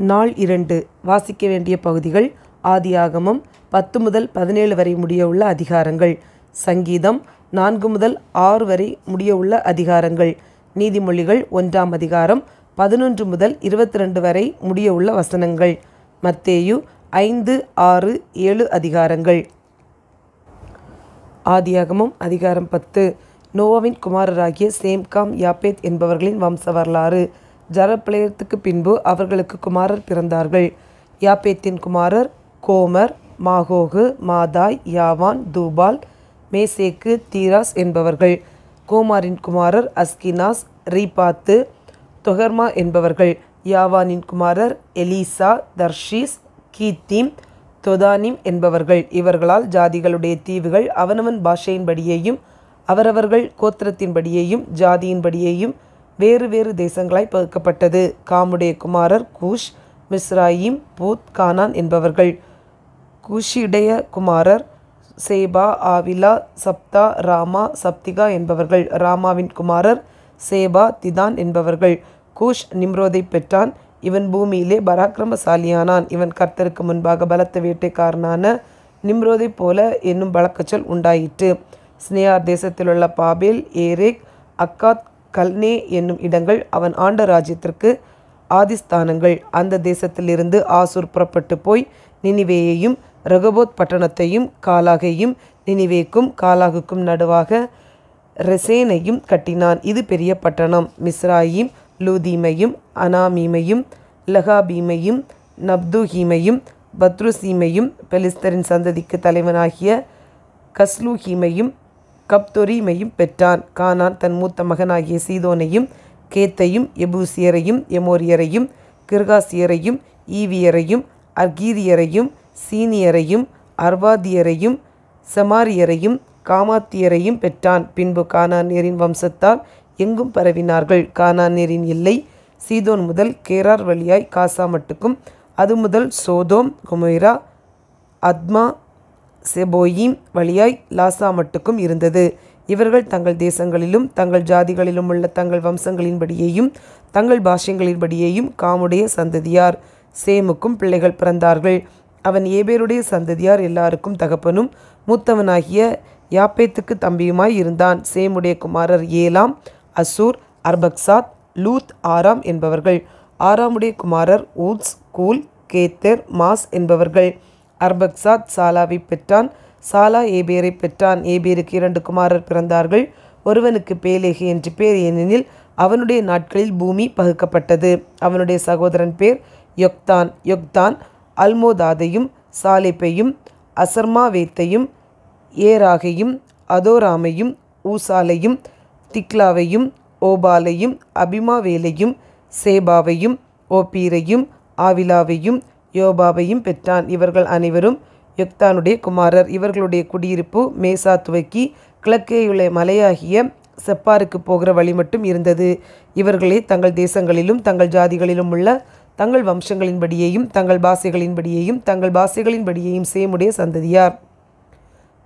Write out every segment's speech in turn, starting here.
நாள் 2 வாசிக்க வேண்டிய பகுதிகள் ஆதியாகமம் 10 முதல் 17 வரை முடியவுள்ள அதிகாரங்கள், சங்கீதம் 4 முதல் 6 வரை முடியவுள்ள அதிகாரங்கள், நீதிமொழிகள் 1ஆம் அதிகாரம் 11 முதல் 22 வரை முடியவுள்ள வசனங்கள், மத்தேயு 5, 6, 7 அதிகாரங்கள். ஆதியாகமம் அதிகாரம் 10. நோவாவின் குமாரராகிய சேம், காம், யாப்பேத் என்பவர்களின் வம்ச வரலாறு. ஜலப்பிரளயத்துக்கு பின்பு அவர்களுக்கு குமாரர் பிறந்தார்கள். யாப்பேத்தின் குமாரர் கோமர், மாகோகு, மாதாய், யாவான், தூபால், மேசேக்கு, தீராஸ் என்பவர்கள். கோமாரின் குமாரர் அஸ்கினாஸ், ரீபாத்து, தொகர்மா என்பவர்கள். யாவானின் குமாரர் எலீசா, தர்ஷீஸ், கீத்தீம், தொதானிம் என்பவர்கள். இவர்களால் ஜாதிகளுடைய தீவுகள் அவனவன் பாஷையின்படியேயும் அவரவர்கள் கோத்திரத்தின்படியேயும் ஜாதியின்படியேயும் வேறு வேறு தேசங்களாய் பகுக்கப்பட்டது. காமுடைய குமாரர் கூஷ், மிஸ்ராயிம், பூத், கானான் என்பவர்கள். கூஷியுடைய குமாரர் சேபா, ஆவிலா, சப்தா, ராமா, சப்திகா என்பவர்கள். ராமாவின் குமாரர் சேபா, திதான் என்பவர்கள். கூஷ் நிம்ரோதை பெற்றான். இவன் பூமியிலே பராக்கிரமசாலியானான். இவன் கர்த்தருக்கு முன்பாக பலத்த வேட்டைக்காரனான நிம்ரோதை போல என்னும் பழக்கச்சொல் உண்டாயிற்று. ஸ்னேயார் தேசத்திலுள்ள பாபேல், ஏரேக், அக்காத், கல்னே என்னும் இடங்கள் அவன் ஆண்ட ராஜ்யத்திற்கு ஆதிஸ்தானங்கள். அந்த தேசத்திலிருந்து ஆசூர் புறப்பட்டு போய் நினிவேயையும் ரெகோபோத் பட்டணத்தையும் காலாகையும் நினிவேக்கும் காலாகுக்கும் நடுவாக ரெசேனையும் கட்டினான். இது பெரிய பட்டணம். மிஸ்ராயிம் லூதீமையும் அனாமீமையும் லகாபீமையும் நப்துஹீமையும் பத்ருசீமையும் பெலிஸ்தரின் சந்ததிக்கு தலைவனாகிய கஸ்லூஹீமையும் கப்தொரீமையும் பெற்றான். கானான் தன் மூத்த மகனாகிய சீதோனையும் கேத்தையும் எபூசியரையும் எமோரியரையும் கிர்காசியரையும் ஈவியரையும் அர்கீரியரையும் சீனியரையும் அர்வாதியரையும் செமாரியரையும் காமாத்தியரையும் பெற்றான். பின்பு கானானியரின் வம்சத்தார் எங்கும் பரவினார்கள். கானானியரின் எல்லை சீதோன் முதல் கேரார் வழியாய் காசா மட்டுக்கும், அது முதல் சோதோம், கொமோரா, அத்மா, செபோயீம் வழியாய் லாசா மட்டுக்கும் இருந்தது. இவர்கள் தங்கள் தேசங்களிலும் தங்கள் ஜாதிகளிலும் உள்ள தங்கள் வம்சங்களின்படியேயும் தங்கள் பாஷைகளின்படியேயும் காமுடைய சந்ததியார். சேமுக்கும் பிள்ளைகள் பிறந்தார்கள். அவன் ஏபேருடைய சந்ததியார் எல்லாருக்கும் தகப்பனும் மூத்தவனாகிய யாப்பேத்துக்கு தம்பியுமாய் இருந்தான். சேமுடைய குமாரர் ஏலாம், அசூர், அர்பக்சாத், லூத், ஆராம் என்பவர்கள். ஆராமுடைய குமாரர் ஊத்ஸ், கூல், கேத்தர், மாஸ் என்பவர்கள். அர்பக்சாத் சாலாவை பெற்றான். சாலா ஏபேரை பெற்றான். ஏபேருக்கு 2 குமாரர் பிறந்தார்கள். ஒருவனுக்கு பேலேகு என்று பேர், ஏனெனில் அவனுடைய நாட்களில் பூமி பகுக்கப்பட்டது. அவனுடைய சகோதரன் பேர் யொக்தான். யொக்தான் அல்மோதாதையும் சாலேப்பையும் அசர்மாவேத்தையும் ஏராகையும் அதோராமையும் ஊசாலையும் திக்லாவையும் ஓபாலையும் அபிமாவேலையும் சேபாவையும் ஓப்பீரையும் ஆவிலாவையும் யோபாவையும் பெற்றான். இவர்கள் அனைவரும் யொக்தானுடைய குமாரர். இவர்களுடைய குடியிருப்பு மேசா துவக்கி கிழக்கேயுள்ள மலையாகிய செப்பாருக்கு போகிற வழி மட்டும் இருந்தது. இவர்களே தங்கள் தேசங்களிலும் தங்கள் ஜாதிகளிலும் உள்ள தங்கள் வம்சங்களின்படியேயும் தங்கள் பாஷைகளின்படியேயும் சேமுடைய சந்ததியார்.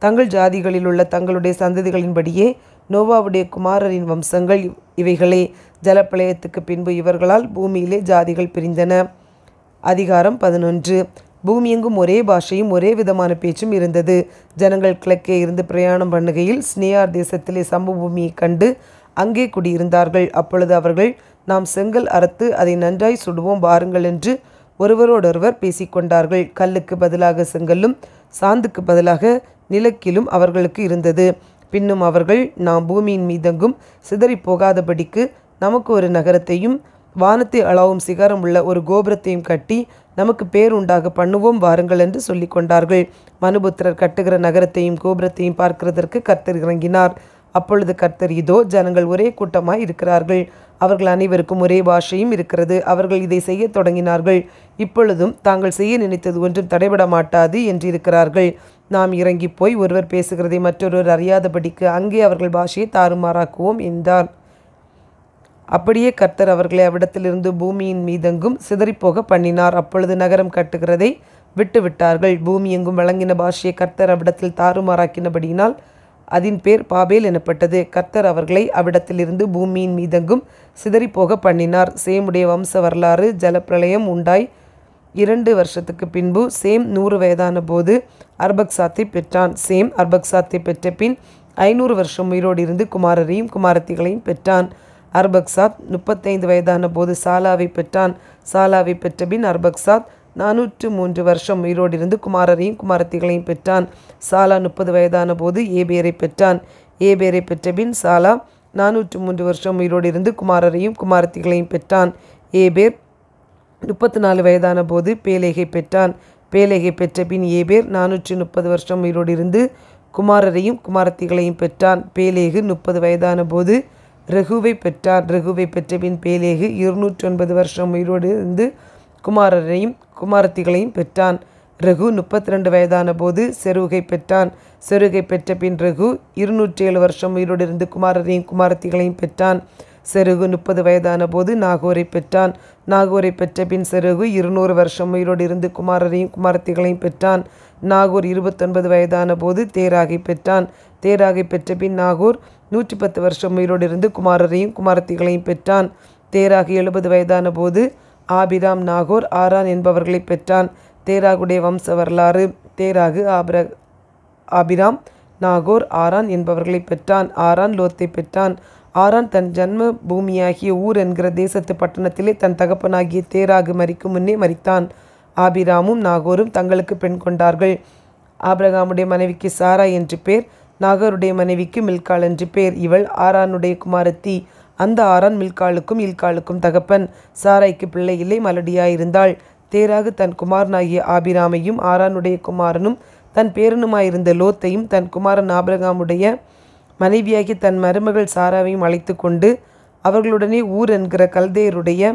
தங்கள் ஜாதிகளில் உள்ள தங்களுடைய சந்ததிகளின்படியே நோவாவுடைய குமாரரின் வம்சங்கள் இவைகளே. ஜலப்பிரளயத்துக்கு பின்பு இவர்களால் பூமியிலே ஜாதிகள் பிரிந்தன. அதிகாரம் 11. பூமியெங்கும் ஒரே பாஷையும் ஒரே விதமான பேச்சும் இருந்தது. ஜனங்கள் கிழக்கே இருந்து பிரயாணம் பண்ணுகையில் ஸ்னேயார் தேசத்திலே சமபூமியை கண்டு அங்கே குடியிருந்தார்கள். அப்பொழுது அவர்கள், நாம் செங்கல் அறுத்து அதை நன்றாய் சுடுவோம் வாருங்கள் என்று ஒருவரோடொருவர் பேசிக்கொண்டார்கள். கல்லுக்கு பதிலாக செங்கல்லும் சாந்துக்கு பதிலாக நிலக்கிலும் அவர்களுக்கு இருந்தது. பின்னும் அவர்கள், நாம் பூமியின் மீதெங்கும் சிதறி போகாதபடிக்கு நமக்கு ஒரு நகரத்தையும் வானத்தை அளவும் சிகரம் உள்ள ஒரு கோபுரத்தையும் கட்டி நமக்கு பேர் உண்டாக பண்ணுவோம் வாருங்கள் என்று சொல்லி கொண்டார்கள். மனுபுத்திரர் கட்டுகிற நகரத்தையும் கோபுரத்தையும் பார்க்கிறதற்கு கர்த்தர் இறங்கினார். அப்பொழுது கர்த்தர், இதோ ஜனங்கள் ஒரே கூட்டமாய் இருக்கிறார்கள். அவர்கள் அனைவருக்கும் ஒரே பாஷையும் இருக்கிறது. அவர்கள் இதை செய்ய தொடங்கினார்கள். இப்பொழுதும் தாங்கள் செய்ய நினைத்தது ஒன்றும் தடைபட மாட்டாது என்றிருக்கிறார்கள். நாம் இறங்கி போய் ஒருவர் பேசுகிறதை மற்றொருவர் அறியாதபடிக்கு அங்கே அவர்கள் பாஷையை தாறுமாறாக்குவோம் என்றார். அப்படியே கர்த்தர் அவர்களை அவ்விடத்திலிருந்து பூமியின் மீதெங்கும் சிதறிப்போக பண்ணினார். அப்பொழுது நகரம் கட்டுகிறதை விட்டு விட்டார்கள். பூமி எங்கும் வழங்கின பாஷையை கர்த்தர் அவ்விடத்தில் தாறுமாறாக்கினபடியினால் அதன் பேர் பாபேல் எனப்பட்டது. கர்த்தர் அவர்களை அவ்விடத்திலிருந்து பூமியின் மீதெங்கும் சிதறிப்போக பண்ணினார். சேமுடைய வம்ச வரலாறு. ஜலப்பிரளயம் உண்டாய் 2 வருஷத்துக்கு பின்பு சேம் 100 வயதான போது அர்பக்சாத்தை பெற்றான். சேம் அர்பக்சாத்தை பெற்ற பின் 500 வருஷம் உயிரோடு இருந்து குமாரரையும் குமாரத்திகளையும் பெற்றான். அர்பக்சாத் 35 வயதான போது சாலாவை பெற்றான். சாலாவை பெற்ற பின் அர்பக்சாத் 403 வருஷம் உயிரோடு இருந்து குமாரரையும் குமாரத்திகளையும் பெற்றான். சாலா 30 வயதான போது ஏபேரை பெற்றான். ஏபேரை பெற்ற பின் சாலா 403 வருஷம் உயிரோடு இருந்து குமாரரையும் குமாரத்திகளையும் பெற்றான். ஏபேர் 34 வயதான போது பேலேகை பெற்றான். பேலேகை பெற்ற பின் ஏபேர் 430 வருஷம் உயிரோடு இருந்து குமாரரையும் குமாரத்திகளையும் பெற்றான். பேலேகு 30 வயதான போது ரெகுவை பெற்றான். ரெகுவை பெற்ற பின் பேலேகு 209 வருஷம் உயிரோடு இருந்து குமாரரையும் குமாரத்திகளையும் பெற்றான். ரெகு 32 வயதான போது செருகை பெற்றான். செருகை பெற்ற பின் ரெகு 207 வருஷம் உயிரோடு இருந்து குமாரரையும் குமாரத்திகளையும் பெற்றான். செருகு 30 வயதான போது நாகோரை பெற்றான். நாகோரை பெற்ற பின் செருகு 200 வருஷம் உயிரோடு இருந்து குமாரரையும் குமாரத்திகளையும் பெற்றான். நாகூர் 29 வயதான போது தேராகை பெற்றான். தேராகை பெற்ற பின் நாகூர் 110 வருஷம் உயிரோடு இருந்து குமாரரையும் குமாரத்திகளையும் பெற்றான். தேராகு 70 வயதான போது ஆபிராம் நாகோர் ஆரான் என்பவர்களை பெற்றான். தேராகுடைய வம்ச வரலாறு. தேராகு ஆபிராம் நாகோர் ஆரான் என்பவர்களை பெற்றான். ஆரான் லோத்தை பெற்றான். ஆரான் தன் ஜன்ம பூமியாகிய ஊர் என்கிற தேசத்து பட்டணத்திலே தன் தகப்பனாகிய தேராகு மரிக்கும் முன்னே மரித்தான். ஆபிராமும் நாகோரும் தங்களுக்கு பெண் கொண்டார்கள். ஆபிரகாமுடைய மனைவிக்கு சாரா என்று பேர். நாகோருடைய மனைவிக்கு மில்காள் என்று பேர். இவள் ஆரானுடைய குமாரத்தி. அந்த ஆரான் மில்காளுக்கும் இல்காளுக்கும் தகப்பன். சாராய்க்கு பிள்ளை இல்லை, மலடியாயிருந்தாள். தேராகு தன் குமாரனாகிய ஆபிராமையும் ஆரானுடைய குமாரனும் தன் பேரனுமாயிருந்த லோத்தையும் தன் குமாரன் ஆபிரகாமுடைய மனைவியாகி தன் மருமகள் சாராவையும் அழைத்து கொண்டு அவர்களுடனே ஊர் என்கிற கல்தேயருடைய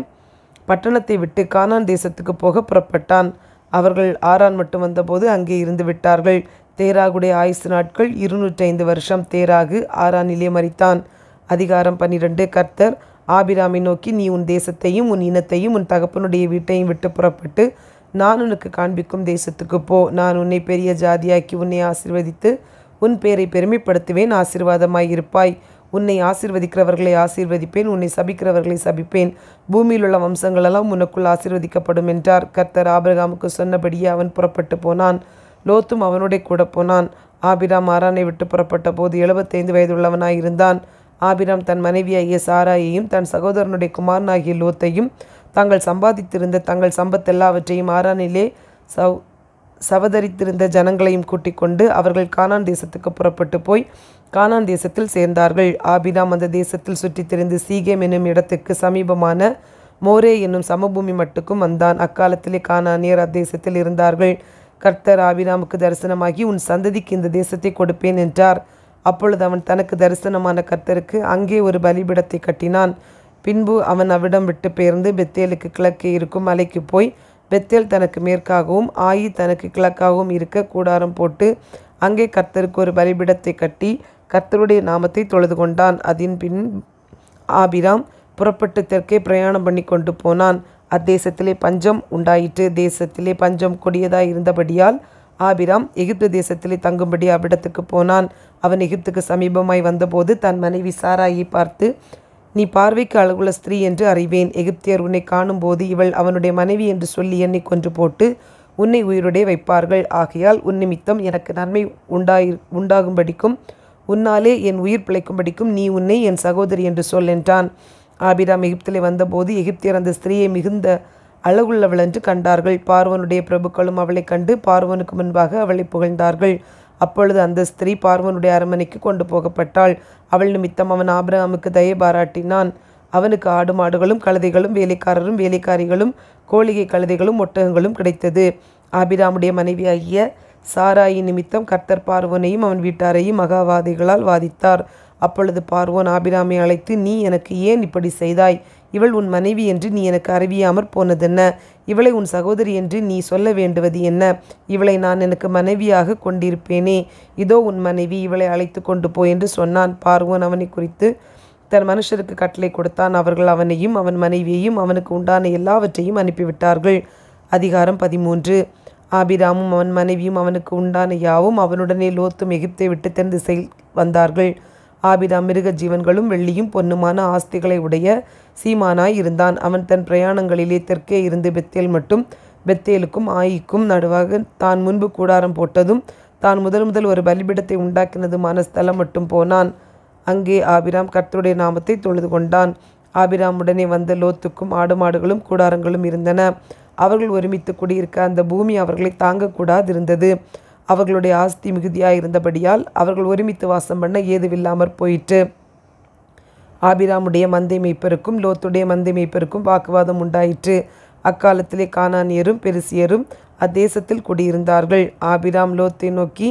பட்டணத்தை விட்டு கானான் தேசத்துக்கு போக புறப்பட்டான். அவர்கள் ஆரான் மட்டும் வந்தபோது அங்கே இருந்து விட்டார்கள். தேராகுடைய ஆயுசு நாட்கள் 205 வருஷம். தேராகு ஆரானிலே மரித்தான். அதிகாரம் 12. கர்த்தர் ஆபிராமை நோக்கி, நீ உன் தேசத்தையும் உன் இனத்தையும் உன் தகப்பனுடைய வீட்டையும் விட்டு புறப்பட்டு நான் உனக்கு காண்பிக்கும் தேசத்துக்கு போ. நான் உன்னை பெரிய ஜாதியாக்கி உன்னை ஆசீர்வதித்து உன் பேரை பெருமைப்படுத்துவேன். ஆசீர்வாதமாயிருப்பாய். உன்னை ஆசீர்வதிக்கிறவர்களை ஆசீர்வதிப்பேன், உன்னை சபிக்கிறவர்களை சபிப்பேன். பூமியில் உள்ள வம்சங்களெல்லாம் உனக்குள் ஆசீர்வதிக்கப்படும் என்றார். கர்த்தர் ஆபிரகாமுக்கு சொன்னபடியே அவன் புறப்பட்டு போனான். லோத்தும் அவனுடைய கூட போனான். ஆபிராம் ஆரானை விட்டு புறப்பட்ட போது 75 வயதுள்ளவனாயிருந்தான். ஆபிராம் தன் மனைவியாகிய சாராயையும் தன் சகோதரனுடைய குமாரனாகிய லோத்தையும் தாங்கள் சம்பாதித்திருந்த தங்கள் சம்பத்தெல்லாவற்றையும் ஆரானிலே சவதரித்திருந்த ஜனங்களையும் கூட்டிக் கொண்டு அவர்கள் கானான் தேசத்துக்கு புறப்பட்டு போய் கானான் தேசத்தில் சேர்ந்தார்கள். ஆபிராம் அந்த தேசத்தில் சுற்றித் திரிந்து சீகேம் என்னும் இடத்துக்கு சமீபமான மோரே என்னும் சமபூமி மட்டுக்கும் வந்தான். அக்காலத்திலே கானானியர் அத்தேசத்தில் இருந்தார்கள். கர்த்தர் ஆபிராமுக்கு தரிசனமாகி, உன் சந்ததிக்கு இந்த தேசத்தை கொடுப்பேன் என்றார். அப்பொழுது அவன் தனக்கு தரிசனமான கர்த்தருக்கு அங்கே ஒரு பலிபீடத்தை கட்டினான். பின்பு அவன் அவ்விடம் விட்டு பெயர்ந்து பெத்தேலுக்கு கிழக்கே இருக்கும் மலைக்கு போய் பெத்தேல் தனக்கு மேற்காகவும் ஆயி தனக்கு கிழக்காகவும் இருக்க கூடாரம் போட்டு அங்கே கர்த்தருக்கு ஒரு பலிபீடத்தை கட்டி கர்த்தருடைய நாமத்தை தொழுது கொண்டான். அதன் பின் ஆபிராம் புறப்பட்டு தெற்கே பிரயாணம் பண்ணி கொண்டு போனான். அத்தேசத்திலே பஞ்சம் உண்டாயிற்று. தேசத்திலே பஞ்சம் கொடியதாய் இருந்தபடியால் ஆபிராம் எகிப்து தேசத்திலே தங்கும்படி அவ்விடத்துக்கு போனான். அவன் எகிப்துக்கு சமீபமாய் வந்தபோது தன் மனைவி சாராயை பார்த்து, நீ பார்வைக்கு அழகுள்ள ஸ்திரீ என்று அறிவேன். எகிப்தியர் உன்னை காணும்போது இவள் அவனுடைய மனைவி என்று சொல்லி என்னை கொன்று போட்டு உன்னை உயிருடைய வைப்பார்கள். ஆகையால் உன் நிமித்தம் எனக்கு நன்மை உண்டாகும்படிக்கும் உன்னாலே என் உயிர் பிழைக்கும்படிக்கும் நீ உன்னை என் சகோதரி என்று சொல் என்றான். ஆபிராம் எகிப்திலே வந்தபோது எகிப்தியர் அந்த ஸ்திரீயை மிகுந்த அழகுள்ளவள் என்று கண்டார்கள். பார்வோனுடைய பிரபுக்களும் அவளை கண்டு பார்வோனுக்கு முன்பாக அவளை புகழ்ந்தார்கள். அப்பொழுது அந்த ஸ்திரீ பார்வோனுடைய அரண்மனைக்கு கொண்டு போகப்பட்டாள். அவள் நிமித்தம் அவன் ஆபிரகாமுக்கு தயை பாராட்டினான். அவனுக்கு ஆடு மாடுகளும் கழுதைகளும் வேலைக்காரரும் வேலைக்காரிகளும் கோழிகை கழுதைகளும் ஒட்டகங்களும் கிடைத்தது. ஆபிராமுடைய மனைவியாகிய சாராயின் நிமித்தம் கர்த்தர் பார்வோனையும் அவன் வீட்டாரையும் மகாவாதிகளால் வாதித்தார். அப்பொழுது பார்வோன் ஆபிராமை அழைத்து, நீ எனக்கு ஏன் இப்படி செய்தாய்? இவள் உன் மனைவி என்று நீ எனக்கு அறிவியாமற் போனதென்ன? இவளை உன் சகோதரி என்று நீ சொல்ல வேண்டுவது என்ன? இவளை நான் எனக்கு மனைவியாக கொண்டிருப்பேனே. இதோ உன் மனைவி, இவளை அழைத்து கொண்டு போ என்று சொன்னான். பார்வோன் அவனை குறித்து தன் மனுஷருக்கு கட்டளை கொடுத்தான். அவர்கள் அவனையும் அவன் மனைவியையும் அவனுக்கு உண்டான எல்லாவற்றையும் அனுப்பிவிட்டார்கள். அதிகாரம் 13. ஆபிராமும் அவன் மனைவியும் அவனுக்கு உண்டான யாவும் அவனுடனே லோத்தும் எகிப்தை விட்டு தென் திசையில் வந்தார்கள். ஆபிராம் மிருக ஜீவன்களும் வெள்ளியும் பொன்னுமான ஆஸ்திகளை உடைய சீமானாய் இருந்தான். அவன் தன் பிரயாணங்களிலே தெற்கே இருந்து பெத்தேல் மட்டும், பெத்தேலுக்கும் ஆயிக்கும் நடுவாக தான் முன்பு கூடாரம் போட்டதும் தான் முதல் ஒரு பலிபீடத்தை உண்டாக்கினதுமான ஸ்தலம் மட்டும் போனான். அங்கே ஆபிராம் கர்த்தருடைய நாமத்தை தொழுது கொண்டான். ஆபிராமுடனே வந்த லோத்துக்கும் ஆடு மாடுகளும் கூடாரங்களும் இருந்தன. அவர்கள் ஒருமித்து குடியிருக்க அந்த பூமி அவர்களை தாங்கக்கூடாதிருந்தது. அவர்களுடைய ஆஸ்தி மிகுதியாயிருந்தபடியால் அவர்கள் ஒருமித்து வாசம் பண்ண ஏதுவில்லாமற் போயிற்று. ஆபிராமுடைய மந்தை மேய்ப்பருக்கும் லோத்துடைய மந்தை மேய்ப்பருக்கும் வாக்குவாதம் உண்டாயிற்று. அக்காலத்திலே கானானியரும் பெரிசியரும் அத்தேசத்தில் குடியிருந்தார்கள். ஆபிராம் லோத்தை நோக்கி,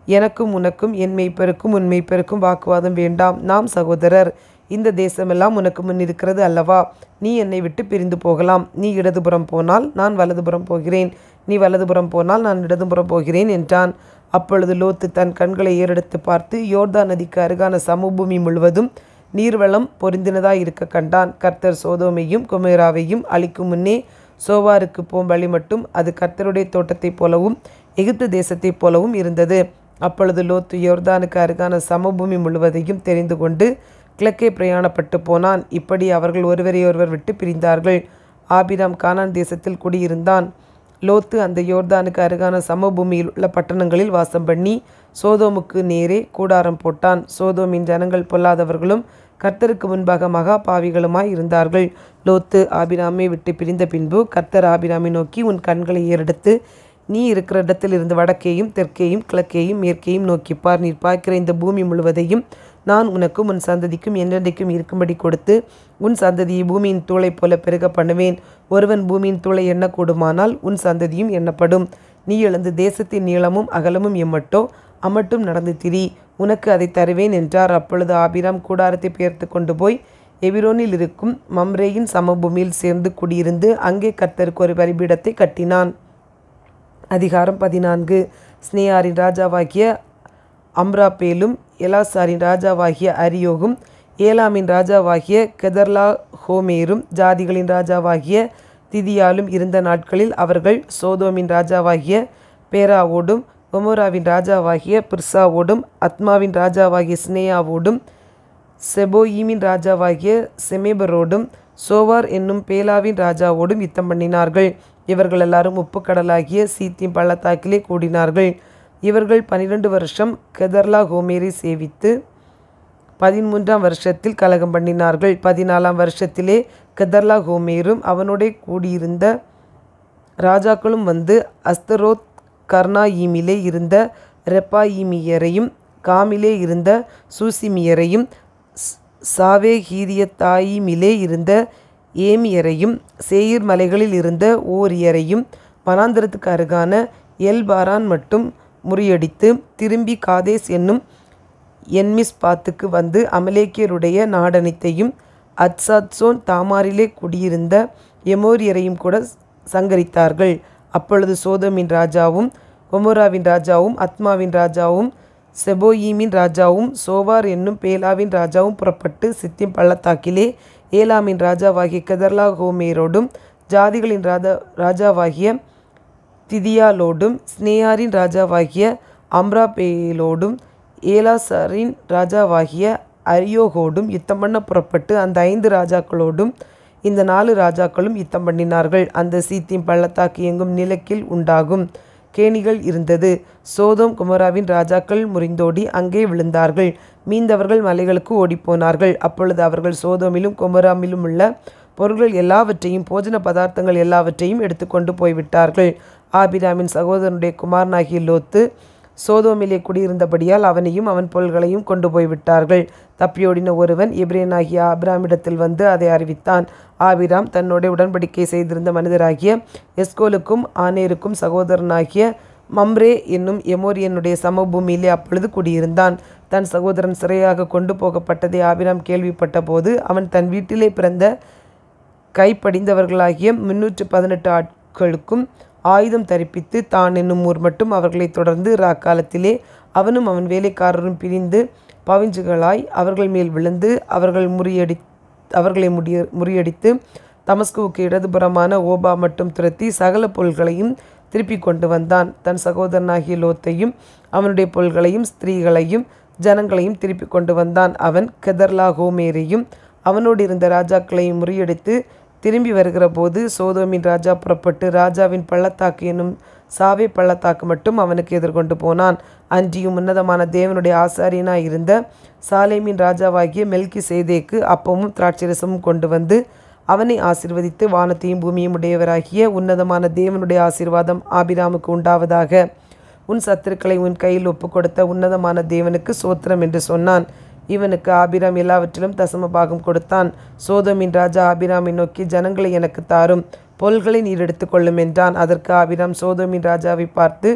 எனக்கும் உனக்கும் என் மேய்ப்பருக்கும் உன் மேய்ப்பருக்கும் வாக்குவாதம் வேண்டாம். நாம் சகோதரர். இந்த தேசமெல்லாம் உனக்கு முன் இருக்கிறது அல்லவா? நீ என்னை விட்டு பிரிந்து போகலாம். நீ இடதுபுறம் போனால் நான் வலதுபுறம் போகிறேன், நீ வலதுபுறம் போனால் நான் இடதுபுறம் போகிறேன் என்றான். அப்பொழுது லோத்து தன் கண்களை ஏறெடுத்து பார்த்து யோர்தான் நதிக்கு அருகான சமபூமி முழுவதும் நீர்வளம் பொருந்தினதாய் இருக்க கண்டான். கர்த்தர் சோதோமையும் கொமோராவையும் அழிக்கும் முன்னே சோவாருக்கு போம் வழி மட்டும் அது கர்த்தருடைய தோட்டத்தைப் போலவும் எகிப்து தேசத்தைப் போலவும் இருந்தது. அப்பொழுது லோத்து யோர்தானுக்கு அருகான சமபூமி முழுவதையும் தெரிந்து கொண்டு கிழக்கே பிரயாணப்பட்டு போனான். இப்படி அவர்கள் ஒருவரையொருவர் விட்டு பிரிந்தார்கள். ஆபிராம் கானான் தேசத்தில் குடியிருந்தான். லோத்து அந்த யோர்தானுக்கு அருகான சமபூமியில் உள்ள பட்டணங்களில் வாசம் பண்ணி சோதோமுக்கு நேரே கூடாரம் போட்டான். சோதோமின் ஜனங்கள் பொல்லாதவர்களும் கர்த்தருக்கு முன்பாக மகா பாவிகளுமாய் இருந்தார்கள். லோத்து ஆபிராமை விட்டு பிரிந்த பின்பு கர்த்தர் ஆபிராமை நோக்கி, உன் கண்களை ஏறெடுத்து நீ இருக்கிற இடத்தில் இருந்து வடக்கேயும் தெற்கேயும் கிழக்கேயும் மேற்கேயும் நோக்கிப்பார். நீர் பார்க்கிற இந்த பூமி முழுவதையும் நான் உனக்கும் உன் சந்ததிக்கும் என்றென்றைக்கும் இருக்கும்படி கொடுத்து உன் சந்ததியை பூமியின் தூளை போல பெருக பண்ணுவேன். ஒருவன் பூமியின் தூளை எண்ணக்கூடுமானால் உன் சந்ததியும் எண்ணப்படும். நீ எழுந்து தேசத்தின் நீளமும் அகலமும் எம்மட்டோ அம்மட்டும் நடந்து திரி, உனக்கு அதை தருவேன் என்றார். அப்பொழுது ஆபிராம் கூடாரத்தை பெயர்த்து கொண்டு போய் எபிரோனில் இருக்கும் மம்ரேயின் சமபூமியில் சேர்ந்து குடியிருந்து அங்கே கர்த்தருக்கு ஒரு பலிபீடத்தை கட்டினான். அதிகாரம் 14. ஸ்னேயாரின் ராஜாவாகிய அம்ராப்பேலும் எலாசாரின் ராஜாவாகிய அரியோகும் ஏலாமின் ராஜாவாகிய கெதர்லா ஹோமேரும் ஜாதிகளின் ராஜாவாகிய திதியாலும் இருந்த நாட்களில் அவர்கள் சோதோமின் ராஜாவாகிய பேராவோடும் கொமோராவின் ராஜாவாகிய பிர்சாவோடும் அத்மாவின் ராஜாவாகிய ஸ்னேயாவோடும் செபோயீமின் ராஜாவாகிய செமேபரோடும் சோவார் என்னும் பேலாவின் ராஜாவோடும் யுத்தம் பண்ணினார்கள். இவர்கள் எல்லாரும் உப்புக்கடலாகிய சீத்திம் பள்ளத்தாக்கிலே கூடினார்கள். இவர்கள் 12 வருஷம் கெதர்லா கோமேரை சேவித்து 13ஆம் வருஷத்தில் கலகம் பண்ணினார்கள். 14ஆம் வருஷத்திலே கெதர்லா கோமேரும் அவனுடைய கூடியிருந்த ராஜாக்களும் வந்து அஸ்தரோத் கர்னாயீமிலே இருந்த ரெப்பாயீமியரையும் காமிலே இருந்த சூசிமியரையும் சாவேகீரியத்தாயிமிலே இருந்த ஏமியரையும் சேயீர் மலைகளில் இருந்த ஓரியரையும் வனாந்திரத்துக்கு அருகான எல்பாரான் மட்டும் முறியடித்து திரும்பி காதேஸ் என்னும் என்மிஸ்பாத்துக்கு வந்து அமலேக்கியருடைய நாடனைத்தையும் அத்சாத்சோன் தாமாரிலே குடியிருந்த எமோரியரையும் கூட சங்கரித்தார்கள். அப்பொழுது சோதோமின் ராஜாவும் கொமோராவின் ராஜாவும் அத்மாவின் ராஜாவும் செபோயீமின் ராஜாவும் சோவார் என்னும் பேலாவின் ராஜாவும் புறப்பட்டு சித்திம் பள்ளத்தாக்கிலே ஏலாமின் ராஜாவாகிய கெதர்லா கோமேரோடும் ஜாதிகளின் ராஜாவாகிய திதியாலோடும் ஸ்னேயாரின் ராஜாவாகிய அம்ராபேலோடும் ஏலாசாரின் ராஜாவாகிய அரியோகோடும் யுத்தம் பண்ண புறப்பட்டு அந்த 5 ராஜாக்களோடும் இந்த 4 ராஜாக்களும் யுத்தம் பண்ணினார்கள். அந்த சீத்திம் பள்ளத்தாக்கு எங்கும் நிலக்கில் உண்டாகும் கேணிகள் இருந்தது. சோதோம் குமராவின் ராஜாக்கள் முறிந்தோடி அங்கே விழுந்தார்கள். மீந்தவர்கள் மலைகளுக்கு ஓடிப்போனார்கள். அப்பொழுது அவர்கள் சோதோமிலும் கொமராமிலும் உள்ள பொருள்கள் எல்லாவற்றையும் போஜன பதார்த்தங்கள் எல்லாவற்றையும் எடுத்துக்கொண்டு போய்விட்டார்கள். ஆபிராமின் சகோதரனுடைய குமாரனாகிய லோத்து சோதோமிலே குடியிருந்தபடியால் அவனையும் அவன் பொருள்களையும் கொண்டு போய்விட்டார்கள். தப்பியோடின ஒருவன் எபிரேனாகிய ஆபிராமிடத்தில் வந்து அதை அறிவித்தான். ஆபிராம் தன்னோட உடன்படிக்கை செய்திருந்த மனிதராகிய எஸ்கோலுக்கும் ஆனேருக்கும் சகோதரனாகிய மம்ரே என்னும் எமோரியனுடைய சமபூமியிலே அப்பொழுது குடியிருந்தான். தன் சகோதரன் சிறையாக கொண்டு போகப்பட்டதை ஆபிராம் கேள்விப்பட்ட போது அவன் தன் வீட்டிலே பிறந்த கைப்படிந்தவர்களாகிய 318 ஆட்களுக்கும் ஆயுதம் தரிப்பித்து தான் என்னும் ஊர் மட்டும் அவர்களை தொடர்ந்து ராக்காலத்திலே அவனும் அவன் வேலைக்காரரும் பிரிந்து பவிஞ்சுகளாய் அவர்கள் மேல் விழுந்து அவர்களை முறியடித்து தமஸ்குவுக்கு இடதுபுறமான ஓபா மட்டும் துரத்தி சகல பொருள்களையும் திருப்பி கொண்டு வந்தான். தன் சகோதரனாகிய லோத்தையும் அவனுடைய பொருள்களையும் ஸ்திரீகளையும் ஜனங்களையும் திருப்பி கொண்டு வந்தான். அவன் கெதர்லாகோமேரையும் அவனோடு இருந்த ராஜாக்களையும் முறியடித்து திரும்பி வருகிற போது சோதோமின் ராஜா புறப்பட்டு ராஜாவின் பள்ளத்தாக்கு என்னும் சாவே பள்ளத்தாக்கு மட்டும் அவனுக்கு எதிர்கொண்டு போனான். அன்றியும் உன்னதமான தேவனுடைய ஆசாரியனாய் இருந்த சாலேமின் ராஜாவாகிய மெல்கி சேதேக்கு அப்பமும் திராட்சரசமும் கொண்டு வந்து அவனை ஆசீர்வதித்து, வானத்தையும் பூமியும் உடையவராகிய உன்னதமான தேவனுடைய ஆசீர்வாதம் ஆபிராமுக்கு உண்டாவதாக. உன் சத்துருக்களை உன் கையில் ஒப்பு கொடுத்த உன்னதமான தேவனுக்கு சோத்திரம் என்று சொன்னான். இவனுக்கு ஆபிராம் எல்லாவற்றிலும் தசம பாகம் கொடுத்தான். சோதோமின் ராஜா ஆபிராமை நோக்கி, ஜனங்களை எனக்கு தாரும், பொருள்களை நீர் எடுத்துக்கொள்ளும் என்றான். அதற்கு ஆபிராம் சோதோமின் ராஜாவை பார்த்து,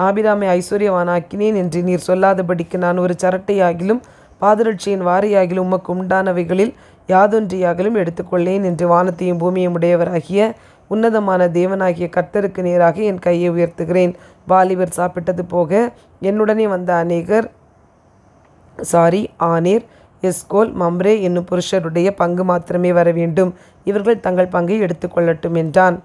ஆபிராமை ஐஸ்வர்யவானாக்கினேன் என்று நீர் சொல்லாதபடிக்கு நான் ஒரு சரட்டையாகிலும் பாதரட்சியின் வாரையாகிலும் உமக்கு உண்டானவைகளில் யாதொன்றியாகிலும் எடுத்துக்கொள்ளேன் என்று வானத்தையும் பூமியும் உடையவராகிய உன்னதமான தேவனாகிய கர்த்தருக்கு நேராக என் கையை உயர்த்துகிறேன். வாலிபர் சாப்பிட்டது போக என்னுடனே வந்த ஆனேர், எஸ்கோல், மம்ரே என்னும் புருஷருடைய பங்கு மாத்திரமே வர வேண்டும். இவர்கள் தங்கள் பங்கை எடுத்துக்கொள்ளட்டும் என்றான்.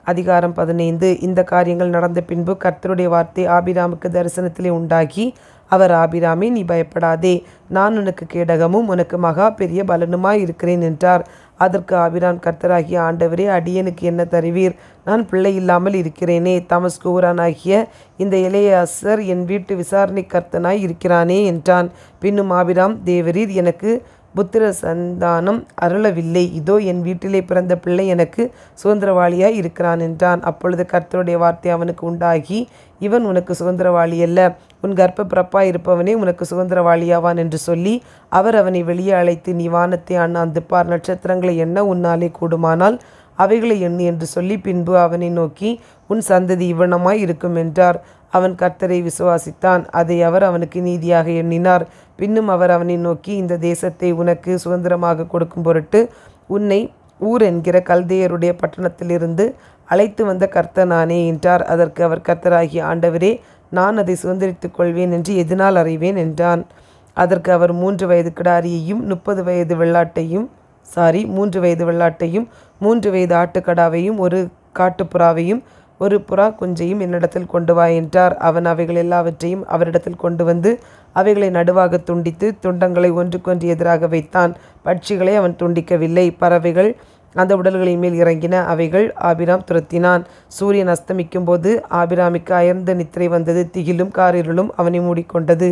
அதிகாரம் 15. இந்த காரியங்கள் நடந்த பின்பு கர்த்தருடைய வார்த்தை ஆபிராமுக்கு தரிசனத்திலே உண்டாகி, அவர் ஆபிராமே, நீ பயப்படாதே, நான் உனக்கு கேடகமும் உனக்கு மகா பெரிய பலனுமாய் இருக்கிறேன் என்றார். அதற்கு ஆபிராம், கர்த்தராகிய ஆண்டவரே, அடியனுக்கு என்ன தருவீர்? நான் பிள்ளை இல்லாமல் இருக்கிறேனே. தமஸ்கு ஊரானாகிய இந்த எலெயாசர் என் வீட்டு விசாரணை கர்த்தனாய் இருக்கிறானே என்றான். பின்னும் ஆபிராம், தேவரீர் எனக்கு புத்திர சந்தானம் அருளவில்லை. இதோ என் வீட்டிலே பிறந்த பிள்ளை எனக்கு சுதந்திரவாளியாய் இருக்கிறான் என்றான். அப்பொழுது கர்த்தருடைய வார்த்தை அவனுக்கு உண்டாகி, இவன் உனக்கு சுதந்திரவாளி அல்ல, உன் கர்ப்ப பிறப்பாய் இருப்பவனே உனக்கு சுதந்திரவாளியாவான் என்று சொல்லி அவர் அவனை வெளியே அழைத்து, நீ வானத்தை அண்ணாந்து பார், நட்சத்திரங்களை எண்ண உன்னாலே கூடுமானால் அவைகளை எண்ணு என்று சொல்லி பின்பு அவனை நோக்கி, உன் சந்ததி இவ்வனமாய் இருக்கும் என்றார். அவன் கர்த்தரை விசுவாசித்தான். அதை அவர் அவனுக்கு நீதியாக எண்ணினார். பின்னும் அவர் அவனை நோக்கி, இந்த தேசத்தை உனக்கு சுதந்திரமாக கொடுக்கும் பொருட்டு உன்னை ஊர் என்கிற கல்தேயருடைய பட்டணத்திலிருந்து அழைத்து வந்த கர்த்தர் நானே என்றார். அதற்கு அவர், கர்த்தராகிய ஆண்டவரே, நான் அதை சுதந்திரித்துக் கொள்வேன் என்று எதனால் அறிவேன் என்றான். அதற்கு அவர் 3 வயது கிடாரியையும் 3 வயது வெள்ளாட்டையும் 3 வயது ஆட்டுக்கடாவையும் 1 காட்டுப்புறாவையும் 1 புறா குஞ்சையும் என்னிடத்தில் கொண்டு வா என்றார். அவன் அவைகள் எல்லாவற்றையும் அவரிடத்தில் கொண்டு வந்து அவைகளை நடுவாக துண்டித்து துண்டங்களை ஒன்றுக்கொன்று எதிராக வைத்தான். பட்சிகளை அவன் துண்டிக்கவில்லை. பறவைகள் அந்த உடல்களின் மேல் இறங்கின. அவைகள் ஆபிராம் துரத்தினான். சூரியன் அஸ்தமிக்கும் போது ஆபிராமுக்கு அயர்ந்த நித்திரை வந்தது. திகிலும் காரிருளும் அவனை மூடிக்கொண்டது.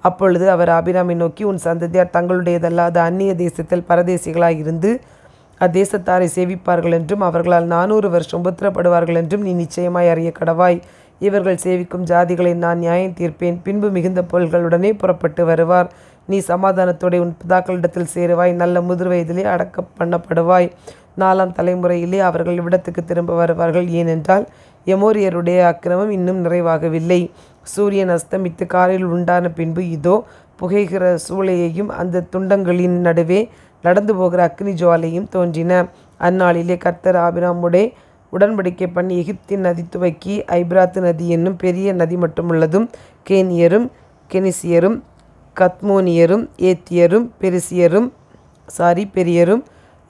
அப்பொழுது அவர் ஆபிராமை நோக்கி, உன் சந்ததியார் தங்களுடையதல்லாத அந்நிய தேசத்தில் பரதேசிகளாய் இருந்து அத்தேசத்தாரை சேவிப்பார்கள் என்றும் அவர்களால் 400 வருஷம் உபத்திரப்படுவார்கள் என்றும் நீ நிச்சயமாய் அறிய கடவாய். இவர்கள் சேவிக்கும் ஜாதிகளை நான் நியாயம் தீர்ப்பேன். பின்பு மிகுந்த பொருள்களுடனே புறப்பட்டு வருவார். நீ சமாதானத்தோടെ உன் பிதாக்களிடத்தில் சேருவாய். நல்ல முதிர் வயதிலே அடக்க பண்ணப்படுவாய். 4ஆம் தலைமுறையிலே அவர்கள் இவ்விடத்துக்கு திரும்ப வருவார்கள். ஏனென்றால் எமோரியருடைய அக்கிரமம் இன்னும் நிறைவாகவில்லை. சூரியன் அஸ்தமித்து காலையில் உண்டான பின்பு இதோ புகைகிற சூளையையும் அந்த துண்டங்களின் நடுவே நடந்து போகிற அக்னி ஜுவாலையும் தோன்றின. அந்நாளிலே கர்த்தர் ஆபிராமுடைய உடன்படிக்கை பண்ணி எகிப்தின் நதி துவக்கி ஐபிராத்து நதி என்னும் பெரிய நதி மட்டுமுள்ளதும் கேனியரும் கெனிசியரும் கத்மோனியரும் ஏத்தியரும் பெரியரும்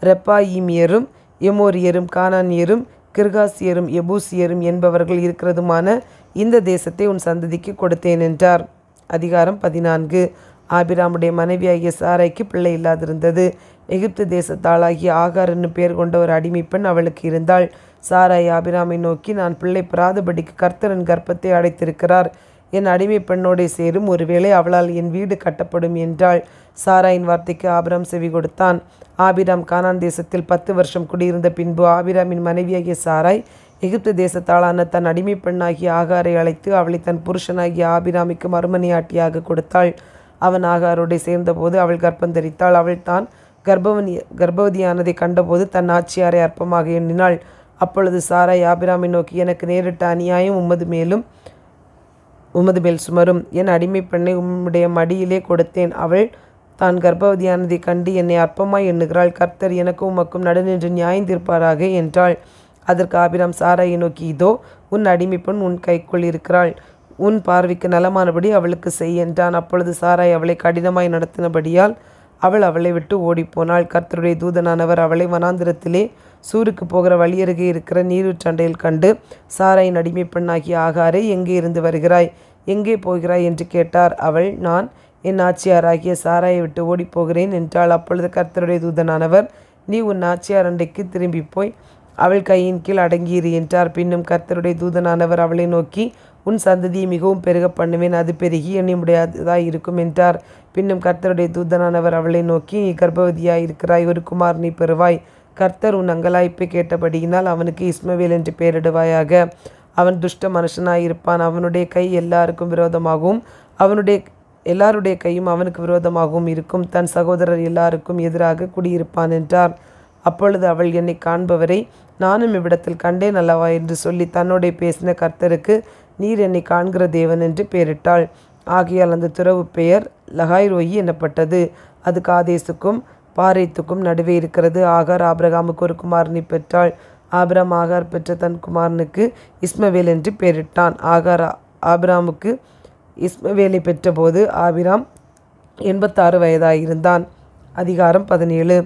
ரெப்பாயிமியரும் எமோரியரும் கானானியரும் கிர்காசியரும் எபூசியரும் என்பவர்கள் இருக்கிறதுமான இந்த தேசத்தை உன் சந்ததிக்கு கொடுத்தேன் என்றார். அதிகாரம் 14. ஆபிராமுடைய மனைவியாகிய சாராய்க்கு பிள்ளை இல்லாதிருந்தது. எகிப்து தேசத்தாளாகிய ஆகார் என்னும் பெயர் கொண்ட ஒரு அடிமை பெண் அவளுக்கு இருந்தாள். சாராய் ஆபிராமை நோக்கி, நான் பிள்ளை பெறாதபடிக்கு கர்த்தரின் கர்ப்பத்தை அடைத்திருக்கிறார். என் அடிமை பெண்ணோடே சேரும், ஒருவேளை அவளால் என் வீடு கட்டப்படும் என்றாள். சாராயின் வார்த்தைக்கு ஆபிராம் செவி கொடுத்தான். ஆபிராம் கானான் தேசத்தில் 10 வருஷம் குடியிருந்த பின்பு ஆபிராமின் மனைவியாகிய சாராய் எகிப்து தேசத்தாளான தன் அடிமை பெண்ணாகிய ஆகாரை அழைத்து அவளை தன் புருஷனாகிய ஆபிராமிக்கு மறுமனையாட்டியாக கொடுத்தாள். அவன் ஆகாரோடு சேர்ந்தபோது அவள் கர்ப்பம் தரித்தாள். அவள் தான் கர்ப்பவதியானதை கண்டபோது தன் ஆட்சியாரை அற்பமாக எண்ணினாள். அப்பொழுது சாராய் ஆபிராமை நோக்கி, எனக்கு நேரிட்ட அநியாயம் உமது மேல் சுமரும். என் அடிமை பெண்ணை உம்முடைய மடியிலே கொடுத்தேன். அவள் தான் கர்ப்பவதியானதை கண்டு என்னை அற்பமாய் எண்ணுகிறாள். கர்த்தர் எனக்கும் உமக்கும் நடுநின்று நியாயம் தீர்ப்பாராக என்றாள். அதற்கு ஆபிராம் சாராயை நோக்கி, இதோ உன் அடிமை பெண் உன் கைக்குள் இருக்கிறாள். உன் பார்வைக்கு நலமானபடி அவளுக்கு செய் என்றான். அப்பொழுது சாராய் அவளை கடினமாய் நடத்தினபடியால் அவள் அவளை விட்டு ஓடிப்போனாள். கர்த்தருடைய தூதனானவர் அவளை வனாந்திரத்திலே சூருக்கு போகிற வழியருகே இருக்கிற நீரூற்றண்டையில் கண்டு, சாராயின் அடிமை பெண்ணாகிய ஆகாரை, எங்கே இருந்து வருகிறாய், எங்கே போகிறாய் என்று கேட்டார். அவள், நான் என் நாச்சியாராகிய சாராயை விட்டு ஓடிப்போகிறேன் என்றாள். அப்பொழுது கர்த்தருடைய தூதனானவர், நீ உன் நாச்சியார் அண்டைக்கு திரும்பி போய் அவள் கையின் கீழ் அடங்கியிரு என்றார். பின்னும் கர்த்தருடைய தூதனானவர் அவளை நோக்கி, உன் சந்ததியை மிகவும் பெருக பண்ணுவேன், அது பெருகி எண்ணிமுடியாததாய் இருக்கும் என்றார். பின்னும் கர்த்தருடைய தூதனானவர் அவளை நோக்கி, நீ கர்ப்பவதியாய் இருக்கிறாய், ஒரு குமாரனை பெறுவாய். கர்த்தர் உன் அங்கலாய்ப்பை கேட்டபடியினால் அவனுக்கு இஸ்மவேல் என்று பெயரிடுவாயாக. அவன் துஷ்ட மனுஷனாயிருப்பான். அவனுடைய கை எல்லாருக்கும் விரோதமாகவும் எல்லாருடைய கையும் அவனுக்கு விரோதமாகவும் இருக்கும். தன் சகோதரர் எல்லாருக்கும் எதிராக குடியிருப்பான் என்றார். அப்பொழுது அவள், என்னை காண்பவரை நானும் இவ்விடத்தில் கண்டேன் அல்லவா என்று சொல்லி தன்னோடே பேசின கர்த்தருக்கு, நீர் என்னை காண்கிற தேவன் என்று பெயரிட்டாள். ஆகையால் அந்த துறவு பெயர் லகாய்ரோயி எனப்பட்டது. அது காதேசுக்கும் பாரேத்துக்கும் நடுவே இருக்கிறது. ஆகார் ஆபிரகாமுக்கு ஒரு குமாரனை பெற்றாள். ஆபிராம் ஆகார் பெற்ற தன் குமாரனுக்கு இஸ்மவேல் என்று பெயரிட்டான். ஆகார் ஆபிராமுக்கு இஸ்மவேலை பெற்றபோது ஆபிராம் 86 வயதாயிருந்தான். அதிகாரம் 17.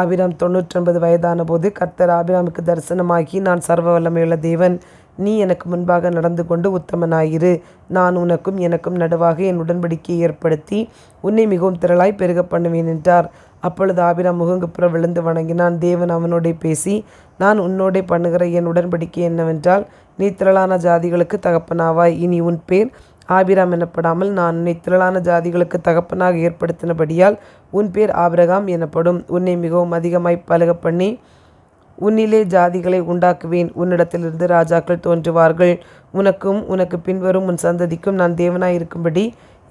ஆபிராம் 99 வயதான போது கர்த்தர் ஆபிராமுக்கு தரிசனமாகி, நான் சர்வ வல்லமையுள்ள தேவன், நீ எனக்கு முன்பாக நடந்து கொண்டு உத்தமனாயிரு. நான் உனக்கும் எனக்கும் நடுவாக என் உடன்படிக்கையை ஏற்படுத்தி உன்னை மிகவும் திரளாய் பெருக பண்ணுவேன் என்றார். அப்பொழுது ஆபிராம் முகங்குப்புற விழுந்து வணங்கினான். தேவன் அவனோடே பேசி, நான் உன்னோடே பண்ணுகிற என் உடன்படிக்கை என்னவென்றால், நீ திரளான ஜாதிகளுக்கு தகப்பனாவாய். இனி உன் பேர் ஆபிராம் எனப்படாமல் நான் உன்னை திரளான ஜாதிகளுக்கு தகப்பனாக ஏற்படுத்தினபடியால் உன் பேர் ஆபிரகாம் எனப்படும். உன்னை மிகவும் அதிகமாய் பலுக பண்ணி உன்னிலே ஜாதிகளை உண்டாக்குவேன். உன்னிடத்திலிருந்து ராஜாக்கள் தோன்றுவார்கள். உனக்கும் உனக்கு பின்வரும் உன் சந்ததிக்கும் நான் தேவனாயிருக்கும்படி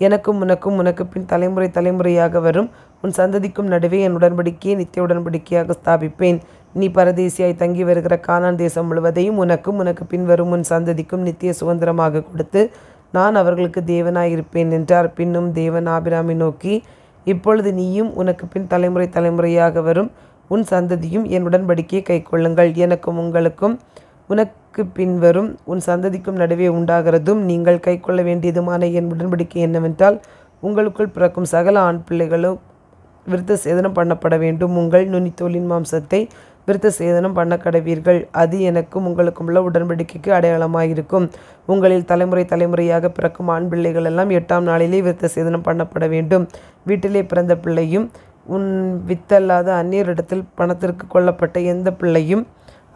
எனக்கும் உனக்கும் உனக்கு பின் தலைமுறை தலைமுறையாக வரும் உன் சந்ததிக்கும் நடுவே என் உடன்படிக்கையை நித்திய உடன்படிக்கையாக ஸ்தாபிப்பேன். நீ பரதேசியாய் தங்கி வருகிற கானான் தேசம் முழுவதையும் உனக்கும் உனக்கு பின்வரும் உன் சந்ததிக்கும் நித்திய சுதந்திரமாக கொடுத்து நான் அவர்களுக்கு தேவனாயிருப்பேன் என்றார். பின்னும் தேவன் ஆபிராமை நோக்கி, இப்பொழுது நீயும் உனக்கு பின் தலைமுறை தலைமுறையாக வரும் உன் சந்ததியும் என் உடன்படிக்கையை கைக்கொள்ளுங்கள். எனக்கும் உங்களுக்கும் உனக்கு பின்வரும் உன் சந்ததிக்கும் நடுவே உண்டாகிறதும் நீங்கள் கைக்கொள்ள வேண்டியதுமான என் உடன்படிக்கை என்னவென்றால், உங்களுக்குள் பிறக்கும் சகல ஆண் பிள்ளைகளும் விருத்த சேதனம் பண்ணப்பட வேண்டும். உங்கள் நுனித்தோலின் மாம்சத்தை விருத்த சேதனம் பண்ண கடவீர்கள். அது எனக்கும் உங்களுக்கும் உள்ள உடன்படிக்கைக்கு அடையாளமாயிருக்கும். உங்களில் தலைமுறை தலைமுறையாக பிறக்கும் ஆண் பிள்ளைகள் எல்லாம் 8ஆம் நாளிலே விருத்த சேதனம் பண்ணப்பட வேண்டும். வீட்டிலே பிறந்த பிள்ளையும் உன் வித்தல்லாத அந்நியரிடத்தில் பணத்திற்கு கொள்ளப்பட்ட எந்த பிள்ளையும்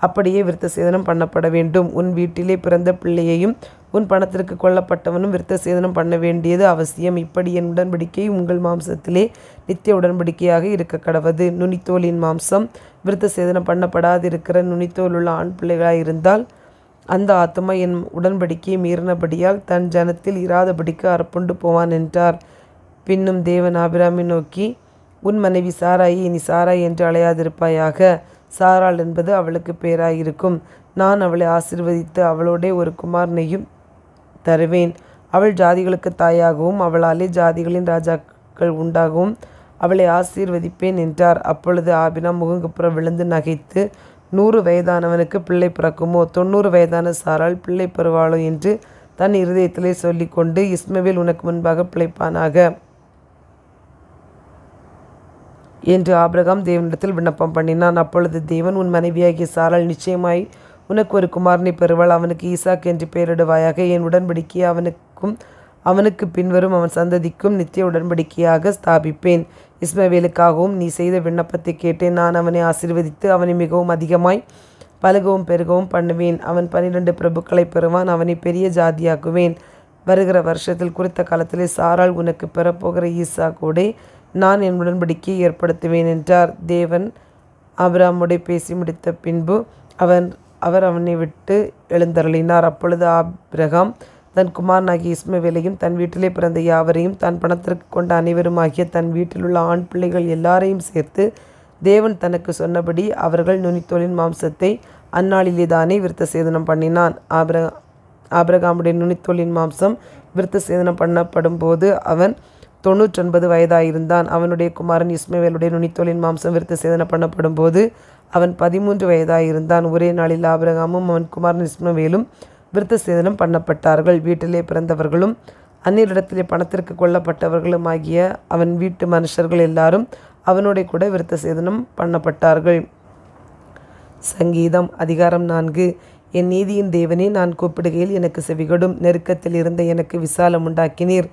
அப்படியே விருத்த சேதனம் பண்ணப்பட வேண்டும். உன் வீட்டிலே பிறந்த பிள்ளையையும் உன் பணத்திற்கு கொள்ளப்பட்டவனும் விருத்த சேதனம் பண்ண வேண்டியது அவசியம். இப்படி என் உடன்படிக்கை உங்கள் மாம்சத்திலே நித்திய உடன்படிக்கையாக இருக்க கடவது. நுனித்தோலின் மாம்சம் விருத்த சேதனம் பண்ணப்படாதிருக்கிற நுனித்தோல் உள்ள ஆண் பிள்ளைகளாயிருந்தால் அந்த ஆத்துமா என் உடன்படிக்கையை மீறினபடியால் தன் ஜனத்தில் இராதபடிக்கு அறுப்புண்டு போவான் என்றார். பின்னும் தேவன் ஆபிராமை நோக்கி, உன் மனைவி சாராயை இனி சாராய் என்று அழையாதிருப்பாயாக. சாராள் என்பது அவளுக்கு பேராயிருக்கும். நான் அவளை ஆசீர்வதித்து அவளோடே ஒரு குமாரனையும் தருவேன். அவள் ஜாதிகளுக்கு தாயாகவும் அவளாலே ஜாதிகளின் ராஜாக்கள் உண்டாகவும் அவளை ஆசீர்வதிப்பேன் என்றார். அப்பொழுது ஆபிராம் முகங்குப்புற விழுந்து நகைத்து, 100 வயதானவனுக்கு பிள்ளை பிறக்குமோ, 90 வயதான சாராள் பிள்ளை பெறுவாளோ என்று தன் இருதயத்திலே சொல்லி கொண்டு, இஸ்மவேல் உனக்கு முன்பாக பிழைப்பானாக என்று ஆபிரகாம் தேவனிடத்தில் விண்ணப்பம் பண்ணினான். அப்பொழுது தேவன், உன் மனைவியாகிய சாராள் நிச்சயமாய் உனக்கு ஒரு குமாரனை பெறுவாள். அவனுக்கு ஈசாக் என்று பெயரிடுவாயாக. என் உடன்படிக்கையை அவனுக்கு பின்வரும் அவன் சந்ததிக்கும் நித்திய உடன்படிக்கையாக ஸ்தாபிப்பேன். இஸ்மவேலுக்காகவும் நீ செய்த விண்ணப்பத்தை கேட்டேன். நான் அவனை ஆசீர்வதித்து அவனை மிகவும் அதிகமாய் பலுகவும் பெருகவும் பண்ணுவேன். அவன் 12 பிரபுக்களை பெறுவான். அவனை பெரிய ஜாதியாக்குவேன். வருகிற வருஷத்தில் குறித்த காலத்திலே சாராள் உனக்கு பெறப்போகிற ஈசாக்கோடே நான் என் உடன்படிக்கையை ஏற்படுத்துவேன் என்றார். தேவன் ஆபிராமுடைய பேசி முடித்த பின்பு அவர் அவனை விட்டு எழுந்தருளினார். அப்பொழுது ஆபிரகாம் தன் குமாரனாகிய இஸ்மவேலையும் தன் வீட்டிலே பிறந்த யாவரையும் தான் பணத்திற்கு கொண்ட அனைவருமாகிய தன் வீட்டில் உள்ள ஆண் பிள்ளைகள் எல்லாரையும் சேர்த்து தேவன் தனக்கு சொன்னபடி அவர்கள் நுனித்தோலின் மாம்சத்தை அந்நாளிலே தானே விருத்த சேதனம் பண்ணினான். ஆபிரகாமுடைய நுனித்தோலின் மாம்சம் விருத்த சேதனம் பண்ணப்படும் போது அவன் 99 வயதாயிருந்தான். அவனுடைய குமாரன் இஸ்மவேலுடைய நுனித்தோலின் மாம்சம் விருத்த சேதனம் பண்ணப்படும் போது அவன் 13 வயதாயிருந்தான். ஒரே நாளில் ஆபிரகாமும் அவன் குமாரன் இஸ்மவேலும் விருத்த சேதனம் பண்ணப்பட்டார்கள். வீட்டிலே பிறந்தவர்களும் அந்நியரிடத்திலே பணத்திற்கு கொள்ளப்பட்டவர்களும் ஆகிய அவன் வீட்டு மனுஷர்கள் எல்லாரும் அவனோட கூட விருத்த சேதனம் பண்ணப்பட்டார்கள். சங்கீதம் அதிகாரம் 4. என் நீதியின் தேவனே, நான் கூப்பிடுகையில் எனக்கு செவிகொடும். நெருக்கத்தில் இருந்த எனக்கு விசாலம் உண்டாக்கினீர்.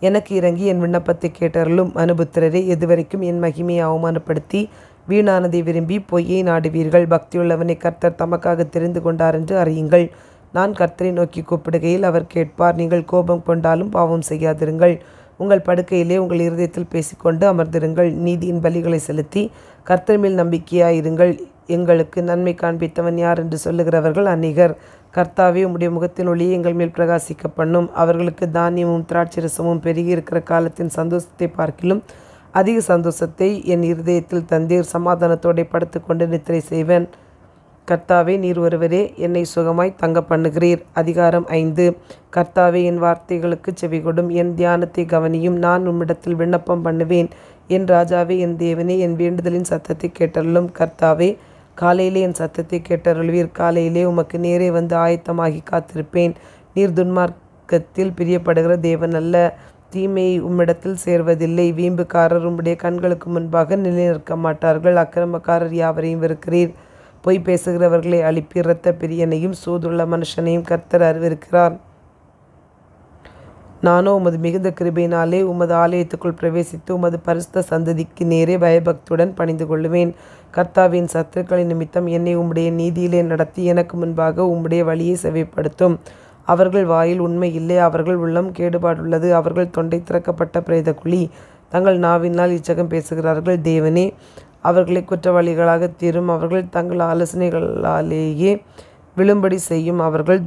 எனக்கு இறங்கி என் விண்ணப்பத்தை கேட்டருளும். மனுபுத்திரரே, எதுவரைக்கும் என் மகிமையை அவமானப்படுத்தி வீணானதை விரும்பி பொய்யை நாடுவீர்கள்? பக்தியுள்ளவனை கர்த்தர் தமக்காக தெரிந்து கொண்டார் என்று அறியுங்கள். நான் கர்த்தரை நோக்கி கூப்பிடுகையில் அவர் கேட்பார். நீங்கள் கோபம் கொண்டாலும் பாவம் செய்யாதிருங்கள். உங்கள் படுக்கையிலே உங்கள் இருதயத்தில் பேசிக்கொண்டு அமர்ந்திருங்கள். நீதியின் பலிகளை செலுத்தி கர்த்தர் மேல் நம்பிக்கையாயிருங்கள். எங்களுக்கு நன்மை காண்பித்தவன் யார் என்று சொல்லுகிறவர்கள் அநேகர். கர்த்தாவே, உம்முடைய முகத்தின் ஒளியை எங்கள் மேல் பிரகாசிக்க பண்ணும். அவர்களுக்கு தானியமும் திராட்சரசமும் பெருகி இருக்கிற காலத்தின் சந்தோஷத்தை பார்க்கிலும் அதிக சந்தோஷத்தை என் இருதயத்தில் தந்தீர். சமாதானத்தோടെ படுத்துக்கொண்டு நித்திரை செய்வேன். கர்த்தாவே, நீர் ஒருவரே என்னை சுகமாய் தங்க பண்ணுகிறீர். அதிகாரம் 5. கர்த்தாவே, என் வார்த்தைகளுக்கு செவிகொடும். என் தியானத்தை கவனியும். நான் உம்மிடத்தில் விண்ணப்பம் பண்ணுவேன். என் ராஜாவே, என் தேவனே, என் வேண்டுதலின் சத்தத்தை கேட்டருளும். கர்த்தாவே, காலையிலே என் சத்தத்தை கேட்டருள்வீர். காலையிலே உமக்கு நேரே வந்து ஆயத்தமாகி காத்திருப்பேன். நீர் துன்மார்க்கத்தில் பிரியப்படுகிற தேவன் அல்ல. தீமையை உம்மிடத்தில் சேர்வதில்லை. வீம்புக்காரர் உம்முடைய கண்களுக்கு முன்பாக நிலைநிற்க மாட்டார்கள். அக்கிரமக்காரர் யாவரையும் வெறுக்கிறீர். பொய் பேசுகிறவர்களை அழிப்பீர். இரத்த பிரியனையும் சூதுள்ள மனுஷனையும் கர்த்தர் அறிவிருக்கிறார். நானோ உமது மிகுந்த கிருபையினாலே உமது ஆலயத்துக்குள் பிரவேசித்து உமது பரிசுத்த சந்ததிக்கு நேரே பயபக்தியுடன் பணிந்து கொள்ளுவேன். கர்த்தாவின் சத்துருக்களின் நிமித்தம் என்னை உம்முடைய நீதியிலே நடத்தி எனக்கு முன்பாக உம்முடைய வழியை செவைப்படுத்தும். அவர்கள் வாயில் உண்மை இல்லை. அவர்கள் உள்ளம் கேடுபாடுள்ளது. அவர்கள் தொண்டை திறக்கப்பட்ட பிரேத குழி. தங்கள் நாவினால் இச்சகம் பேசுகிறார்கள். தேவனே, அவர்களை குற்றவாளிகளாக தீரும். அவர்கள் தங்கள் ஆலோசனைகளாலேயே விழும்படி செய்யும். அவர்கள்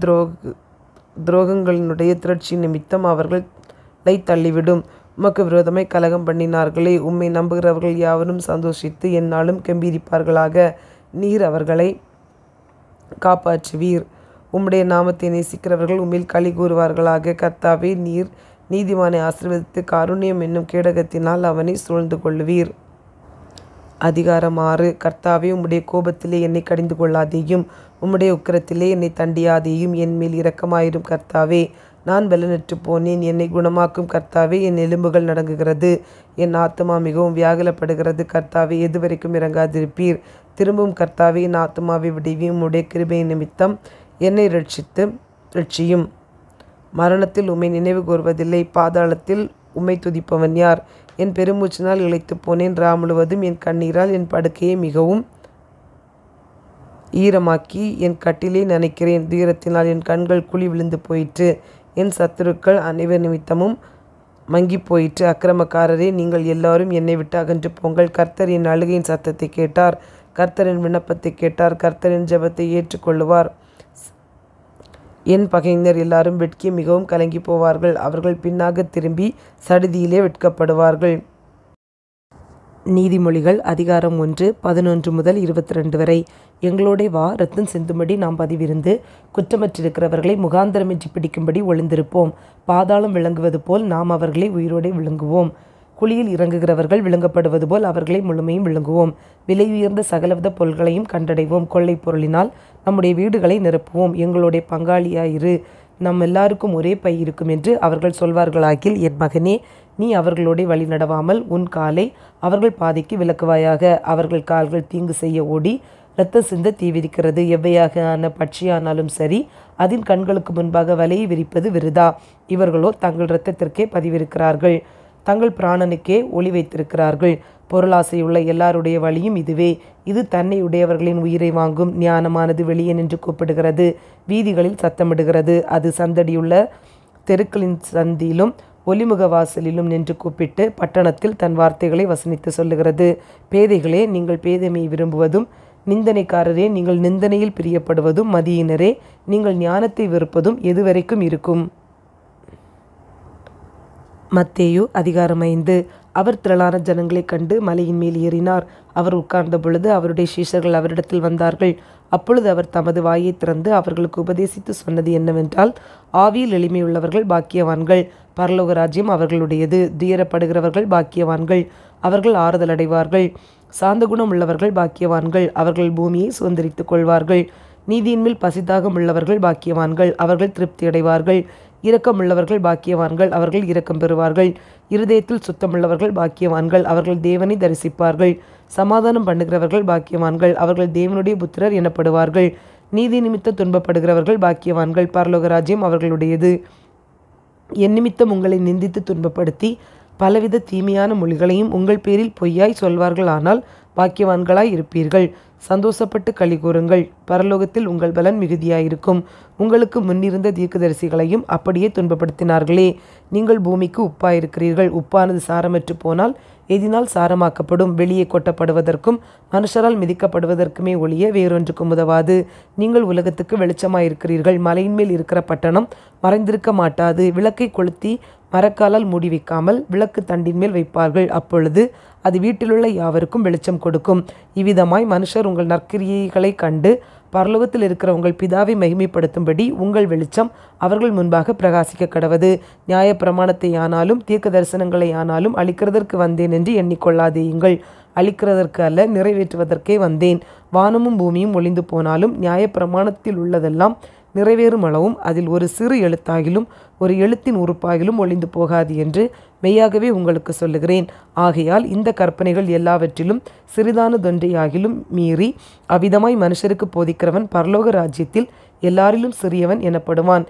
துரோகங்களினுடைய திரட்சி நிமித்தம் அவர்களை தள்ளிவிடும். உமக்கு விரோதமாய் கலகம் பண்ணினார்களே. உம்மை நம்புகிறவர்கள் யாவரும் சந்தோஷித்து எந்நாளும் கம்பீரிப்பார்களாக. நீர் அவர்களை காப்பாற்றுவீர். உம்முடைய நாமத்தை நேசிக்கிறவர்கள் உம்மில் களி கூறுவார்களாக. கர்த்தாவே, நீர் நீதிமானை ஆசீர்வதித்து காருண்யம் என்னும் கேடகத்தினால் அவனை சூழ்ந்து கொள்ளுவீர். அதிகாரம் 6. கர்த்தாவே, உம்முடைய கோபத்திலே என்னை கடிந்து கொள்ளாதேயும். உம்முடைய உக்கிரத்திலே என்னை தண்டியாதேயும். என் மேல் இரக்கமாயிரும். கர்த்தாவே, நான் பலனற்று போனேன். என்னை குணமாக்கும். கர்த்தாவே, என் எலும்புகள் நடுங்குகிறது. என் ஆத்துமா மிகவும் வியாகுலப்படுகிறது. கர்த்தாவே, எதுவரைக்கும் இறங்காதிருப்பீர்? திரும்பும். கர்த்தாவே, என் ஆத்துமாவை விடுவியும். உம்முடைய கிருபையின் நிமித்தம் என்னை ரட்சியும். மரணத்தில் உம்மை நினைவு கூர்வதில்லை. பாதாளத்தில் உம்மை துதிப்பவன் யார்? என் பெருமூச்சினால் இளைத்து போனேன். முழுவதும் என் கண்ணீரால் என் படுக்கையை மிகவும் ஈரமாக்கி என் கட்டிலே நனைக்கிறேன். துயரத்தினால் என் கண்கள் குழி விழுந்து போயிற்று. என் சத்துருக்கள் அனைவர் நிமித்தமும் மங்கி போயிற்று. அக்கிரமக்காரரே, நீங்கள் எல்லாரும் என்னை விட்டு அகன்று போங்கள். கர்த்தர் என் அழுகையின் சத்தத்தை கேட்டார். கர்த்தரின் விண்ணப்பத்தை கேட்டார். கர்த்தரின் ஜெபத்தை ஏற்றுக்கொள்ளுவார். என் பகைஞர் எல்லாரும் வெட்கி மிகவும் கலங்கி போவார்கள். அவர்கள் பின்னாக திரும்பி சடுதியிலே வெட்கப்படுவார்கள். நீதிமொழிகள் அதிகாரம் 1, 11 முதல் 22 வரை. எங்களோட வா, இரத்தம் சிந்தும்படி நாம் பதிவிருந்து குற்றமற்றிருக்கிறவர்களை முகாந்திரமின்றி பிடிக்கும்படி ஒளிந்திருப்போம். பாதாளம் விளங்குவது போல் நாம் அவர்களை உயிரோடு விழுங்குவோம். குழியில் இறங்குகிறவர்கள் விழுங்கப்படுவது போல் அவர்களை முழுமையும் விழுங்குவோம். விலை உயர்ந்த சகலவித பொருள்களையும் கண்டடைவோம். கொள்ளை பொருளினால் நம்முடைய வீடுகளை நிரப்புவோம். எங்களுடைய பங்காளியாயிரு, நம் எல்லாருக்கும் ஒரே பை இருக்கும் என்று அவர்கள் சொல்வார்களாகில், என் மகனே, நீ அவர்களோட வழி நடவாமல் உன் காலை அவர்கள் பாதைக்கு விலக்குவாயாக. அவர்கள் கால்கள் தீங்கு செய்ய ஓடி இரத்த சிந்த தீவிரிக்கிறது. எவ்வையாக ஆன பட்சியானாலும் சரி, அதன் கண்களுக்கு முன்பாக வலையை விரிப்பது விருதா. இவர்களோ தங்கள் இரத்தத்திற்கே பதிவிருக்கிறார்கள். தங்கள் பிராணனுக்கே ஒளி வைத்திருக்கிறார்கள். பொருளாசையுள்ள எல்லாருடைய வழியும் இதுவே. இது தன்னை உடையவர்களின் உயிரை வாங்கும். ஞானமானது வெளியே நின்று கூப்பிடுகிறது. வீதிகளில் சத்தமிடுகிறது. அது சந்தடியுள்ள தெருக்களின் சந்தியிலும் ஒலிமுக வாசலிலும் நின்று கூப்பிட்டு பட்டணத்தில் தன் வார்த்தைகளை வசனித்து சொல்லுகிறது. பேதைகளே, நீங்கள் பேதைமையை விரும்புவதும், நிந்தனைக்காரரே, நீங்கள் நிந்தனையில் பிரியப்படுவதும், மதியினரே, நீங்கள் ஞானத்தை வெறுப்பதும் எதுவரைக்கும் இருக்கும்? மத்தேயு அதிகாரம் 5. அவர் திரளான ஜனங்களைக் கண்டு மலையின் மேல் ஏறினார். அவர் உட்கார்ந்த பொழுது அவருடைய சீஷர்கள் அவரிடத்தில் வந்தார்கள். அப்பொழுது அவர் தமது வாயை திறந்து அவர்களுக்கு உபதேசித்து சொன்னது என்னவென்றால், ஆவியில் எளிமையுள்ளவர்கள் பாக்கியவான்கள், பரலோக ராஜ்யம் அவர்களுடையது. துயரப்படுகிறவர்கள் பாக்கியவான்கள், அவர்கள் ஆறுதல் அடைவார்கள். சாந்த குணம் உள்ளவர்கள் பாக்கியவான்கள், அவர்கள் பூமியை சுதந்திரித்துக் கொள்வார்கள். நீதியின் மேல் பசிதாகம் உள்ளவர்கள் பாக்கியவான்கள், அவர்கள் திருப்தி அடைவார்கள். இரக்கம் உள்ளவர்கள் பாக்கியவான்கள், அவர்கள் இரக்கம் பெறுவார்கள். இருதயத்தில் சுத்தமுள்ளவர்கள் பாக்கியவான்கள், அவர்கள் தேவனை தரிசிப்பார்கள். சமாதானம் பண்ணுகிறவர்கள் பாக்கியவான்கள், அவர்கள் தேவனுடைய புத்திரர் எனப்படுவார்கள். நீதி நிமித்த துன்பப்படுகிறவர்கள் பாக்கியவான்கள், பரலோக ராஜ்யம் அவர்களுடையது. என் நிமித்தம் உங்களை நிந்தித்து துன்பப்படுத்தி பலவித தீமையான மொழிகளையும் உங்கள் பேரில் பொய்யாய் சொல்வார்களானால் பாக்கியவான்களாய் இருப்பீர்கள். சந்தோஷப்பட்டு களி கூறுங்கள், பரலோகத்தில் உங்கள் பலன் மிகுதியாயிருக்கும். உங்களுக்கு முன்னிருந்த தீர்க்கதரிசிகளையும் அப்படியே துன்பப்படுத்தினார்களே. நீங்கள் பூமிக்கு உப்பாயிருக்கிறீர்கள். உப்பானது சாரமற்று போனால் எதினால் சாரமாக்கப்படும்? வெளியே கொட்டப்படுவதற்கும் மனுஷரால் மிதிக்கப்படுவதற்குமே ஒழிய வேறொன்றுக்கும் உதவாது. நீங்கள் உலகத்துக்கு வெளிச்சமாயிருக்கிறீர்கள். மலையின் மேல் இருக்கிற பட்டணம் மறைந்திருக்க மாட்டாது. விளக்கை கொளுத்தி மரக்காலால் மூடி வைக்காமல் விளக்கு தண்டின் மேல் வைப்பார்கள். அப்பொழுது அது வீட்டிலுள்ள யாவருக்கும் வெளிச்சம் கொடுக்கும். இவ்விதமாய் மனுஷர் உங்கள் நற்கிரியைகளை கண்டு பரலோகத்தில் இருக்கிற உங்கள் பிதாவை மகிமைப்படுத்தும்படி உங்கள் வெளிச்சம் அவர்கள் முன்பாக பிரகாசிக்க கடவது. நியாய பிரமாணத்தை ஆனாலும் தீர்க்க தரிசனங்களை ஆனாலும் அழிக்கிறதற்கு வந்தேன் என்று எண்ணிக்கொள்ளாதேயுங்கள். அழிக்கிறதற்கு அல்ல, நிறைவேற்றுவதற்கே வந்தேன். வானமும் பூமியும் ஒளிந்து போனாலும் நியாய பிரமாணத்தில் உள்ளதெல்லாம் நிறைவேறும் அளவும் அதில் ஒரு சிறு எழுத்தாகிலும் ஒரு எழுத்தின் உறுப்பாகிலும் ஒளிந்து போகாது என்று மெய்யாகவே உங்களுக்கு சொல்லுகிறேன். ஆகையால் இந்த கற்பனைகள் எல்லாவற்றிலும் சிறிதானதொன்றையாகிலும் மீறி அவ்விதமாய் மனுஷருக்கு போதிக்கிறவன் பரலோக ராஜ்யத்தில் எல்லாரிலும் சிறியவன் எனப்படுவான்.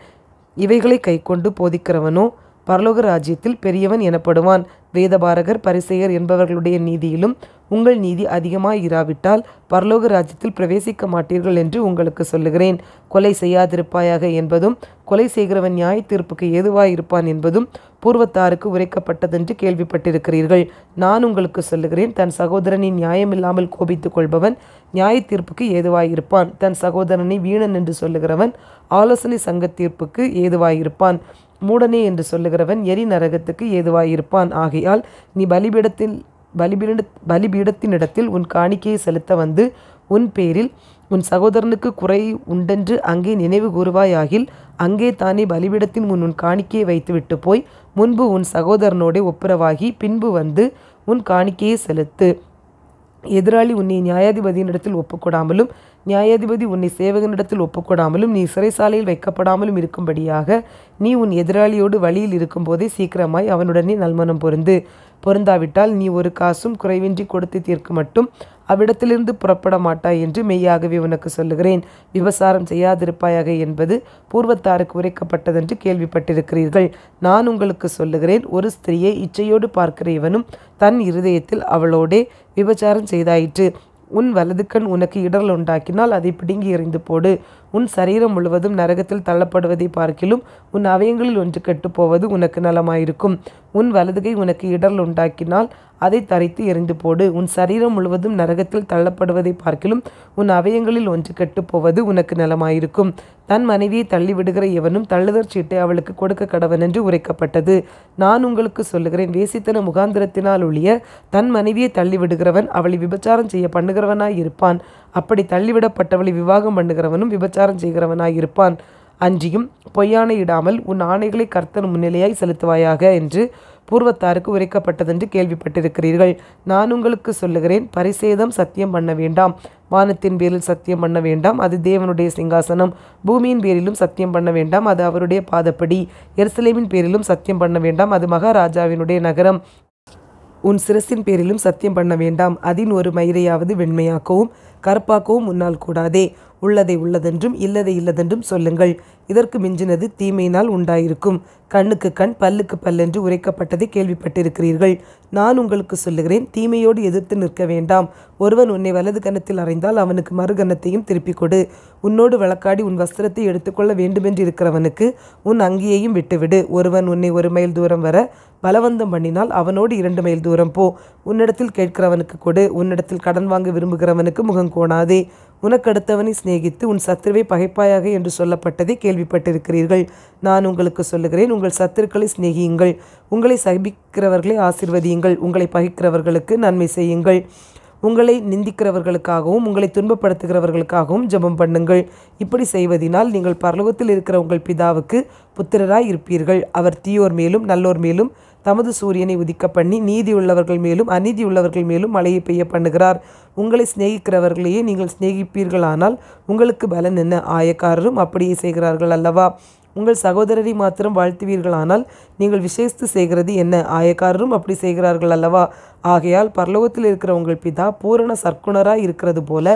இவைகளை கைக்கொண்டு போதிக்கிறவனோ பரலோக ராஜ்யத்தில் பெரியவன் எனப்படுவான். வேதபாரகர் பரிசேயர் என்பவர்களுடைய நீதியிலும் உங்கள் நீதி அதிகமாயிராவிட்டால் பரலோக ராஜ்யத்தில் பிரவேசிக்க மாட்டீர்கள் என்று உங்களுக்கு சொல்லுகிறேன். கொலை செய்யாதிருப்பாயாக என்பதும் கொலை செய்கிறவன் நியாய தீர்ப்புக்கு ஏதுவாயிருப்பான் என்பதும் பூர்வத்தாருக்கு உரைக்கப்பட்டதென்று கேள்விப்பட்டிருக்கிறீர்கள். நான் உங்களுக்கு சொல்லுகிறேன், தன் சகோதரனின் நியாயமில்லாமல் கோபித்துக் கொள்பவன் நியாய தீர்ப்புக்கு ஏதுவாயிருப்பான். தன் சகோதரனை வீணன் என்று சொல்லுகிறவன் ஆலோசனை சங்க தீர்ப்புக்கு ஏதுவாயிருப்பான். மூடனே என்று சொல்லுகிறவன் எரி நரகத்துக்கு ஏதுவாயிருப்பான். ஆகையால் நீ பலிபீடத்தினிடத்தில் உன் காணிக்கையை செலுத்த வந்து உன் பேரில் உன் சகோதரனுக்கு குறை உண்டென்று அங்கே நினைவு கூறுவாயாகில் அங்கே தானே பலிபீடத்தின் முன் உன் காணிக்கையை வைத்துவிட்டு போய் முன்பு உன் சகோதரனோடே ஒப்புரவாகி பின்பு வந்து உன் காணிக்கையை செலுத்து. எதிராளி உன்னை நியாயாதிபதியினிடத்தில் ஒப்புக்கொடாமலும் நியாயாதிபதி உன்னை சேவகனிடத்தில் ஒப்புக்கொடாமலும் நீ சிறைசாலையில் வைக்கப்படாமலும் இருக்கும்படியாக நீ உன் எதிராளியோடு வழியில் இருக்கும்போதே சீக்கிரமாய் அவனுடனே நல்மனம் பொருந்தாவிட்டால் நீ ஒரு காசும் குறைவின்றி கொடுத்து தீர்க்க மட்டும் அவ்விடத்திலிருந்து புறப்பட மாட்டாய் என்று மெய்யாகவே உனக்கு சொல்லுகிறேன். விபசாரம் செய்யாதிருப்பாயாக என்பது பூர்வத்தாருக்கு உரைக்கப்பட்டதென்று கேள்விப்பட்டிருக்கிறீர்கள். நான் உங்களுக்கு சொல்லுகிறேன், ஒரு ஸ்திரியை இச்சையோடு பார்க்கிற இவனும் தன் இருதயத்தில் அவளோடே விபச்சாரம் செய்தாயிற்று. உன் வலது கண் உனக்கு இடரல் உண்டாக்கினால் அதை பிடுங்கி எறிந்து போடு. உன் சரீரம் முழுவதும் நரகத்தில் தள்ளப்படுவதை பார்க்கிலும் உன் அவயங்களில் ஒன்று கெட்டுப்போவது உனக்கு நலமாயிருக்கும். உன் வலதுகை உனக்கு இடரல் உண்டாக்கினால் அதை தரித்து எறிந்து போடு. உன் சரீரம் முழுவதும் நரகத்தில் தள்ளப்படுவதை பார்க்கிலும் உன் அவயங்களில் ஒன்று கெட்டுப்போவது உனக்கு நலமாயிருக்கும். தன் மனைவியை தள்ளிவிடுகிற எவனும் தள்ளுதற் சீட்டை அவளுக்கு கொடுக்க கடவன் என்று உரைக்கப்பட்டது. நான் உங்களுக்கு சொல்லுகிறேன், வேசித்தன முகாந்திரத்தினால் ஒழிய தன் மனைவியை தள்ளிவிடுகிறவன் அவளை விபச்சாரம் செய்ய பண்ணுகிறவனாய் இருப்பான். அப்படி தள்ளிவிடப்பட்டவளை விவாகம் பண்ணுகிறவனும் விபச்சாரம் செய்கிறவனாய் இருப்பான். அன்றியும் பொய்யானை இடாமல் உன் ஆணைகளை கர்த்தர் முன்னிலையாய் செலுத்துவாயாக என்று பூர்வத்தாருக்கு உரைக்கப்பட்டதென்று கேள்விப்பட்டிருக்கிறீர்கள். நான் உங்களுக்கு சொல்லுகிறேன், பரிசேதம் சத்தியம் பண்ண வேண்டாம். வானத்தின் பேரில் சத்தியம் பண்ண வேண்டாம், அது தேவனுடைய சிங்காசனம். பூமியின் பேரிலும் சத்தியம் பண்ண வேண்டாம், அது அவருடைய பாதப்படி. எருசலேமின் பேரிலும் சத்தியம் பண்ண வேண்டாம், அது மகாராஜாவினுடைய நகரம். உன் சிரசின் பேரிலும் சத்தியம் பண்ண வேண்டாம், அதின் ஒரு மயிரையாவது வெண்மையாக்கவும் கருப்பாக்கவும் உன்னால் கூடாதே. உள்ளதை உள்ளதென்றும் இல்லதை இல்லதென்றும் சொல்லுங்கள். இதற்கு மிஞ்சினது தீமையினால் உண்டாயிருக்கும். கண்ணுக்கு கண் பல்லுக்கு பல்லென்று உரைக்கப்பட்டதை கேள்விப்பட்டிருக்கிறீர்கள். நான் உங்களுக்கு சொல்லுகிறேன், தீமையோடு எதிர்த்து நிற்க வேண்டாம். ஒருவன் உன்னை வலது கன்னத்தில் அறைந்தால் அவனுக்கு மறுகன்னத்தையும் திருப்பிக் கொடு. உன்னோடு வழக்காடி உன் வஸ்திரத்தை எடுத்துக்கொள்ள வேண்டுமென்று இருக்கிறவனுக்கு உன் அங்கியையும் விட்டுவிடு. ஒருவன் உன்னை 1 மைல் தூரம் வர பலவந்தம் பண்ணினால் அவனோடு 2 மைல் தூரம் போ. உன்னிடத்தில் கேட்கிறவனுக்கு கொடு, உன்னிடத்தில் கடன் வாங்க விரும்புகிறவனுக்கு முகம் கோணாதே. உனக்கடுத்தவனை சிநேகித்து உன் சத்துருவை பகைப்பாயாக என்று சொல்லப்பட்டதை கேள்விப்பட்டிருக்கிறீர்கள். நான் உங்களுக்கு சொல்லுகிறேன், உங்கள் சத்துருக்களை சிநேகியுங்கள், உங்களை சபிக்கிறவர்களை ஆசீர்வதியுங்கள், உங்களை பகைக்கிறவர்களுக்கு நன்மை செய்யுங்கள், உங்களை நிந்திக்கிறவர்களுக்காகவும் உங்களை துன்பப்படுத்துகிறவர்களுக்காகவும் ஜெபம் பண்ணுங்கள். இப்படி செய்வதினால் நீங்கள் பரலோகத்தில் இருக்கிற உங்கள் பிதாவுக்கு புத்திரராய் இருப்பீர்கள். அவர் தீயோர் மேலும் நல்லோர் மேலும் தமது சூரியனை உதிக்க பண்ணி நீதியுள்ளவர்கள் மேலும் அநீதியுள்ளவர்கள் மேலும் மழையை பெய்ய பண்ணுகிறார். உங்களை சிநேகிக்கிறவர்களையே நீங்கள் சிநேகிப்பீர்களானால் உங்களுக்கு பலன் என்ன? ஆயக்காரரும் அப்படியே செய்கிறார்கள் அல்லவா? உங்கள் சகோதரரை மாத்திரம் வாழ்த்துவீர்களானால் நீங்கள் விசேஷித்து செய்கிறது என்ன? ஆயக்காரரும் அப்படி செய்கிறார்கள் அல்லவா? ஆகையால் பரலோகத்தில் இருக்கிற உங்கள் பிதா பூரண சற்குணராய் இருக்கிறது போல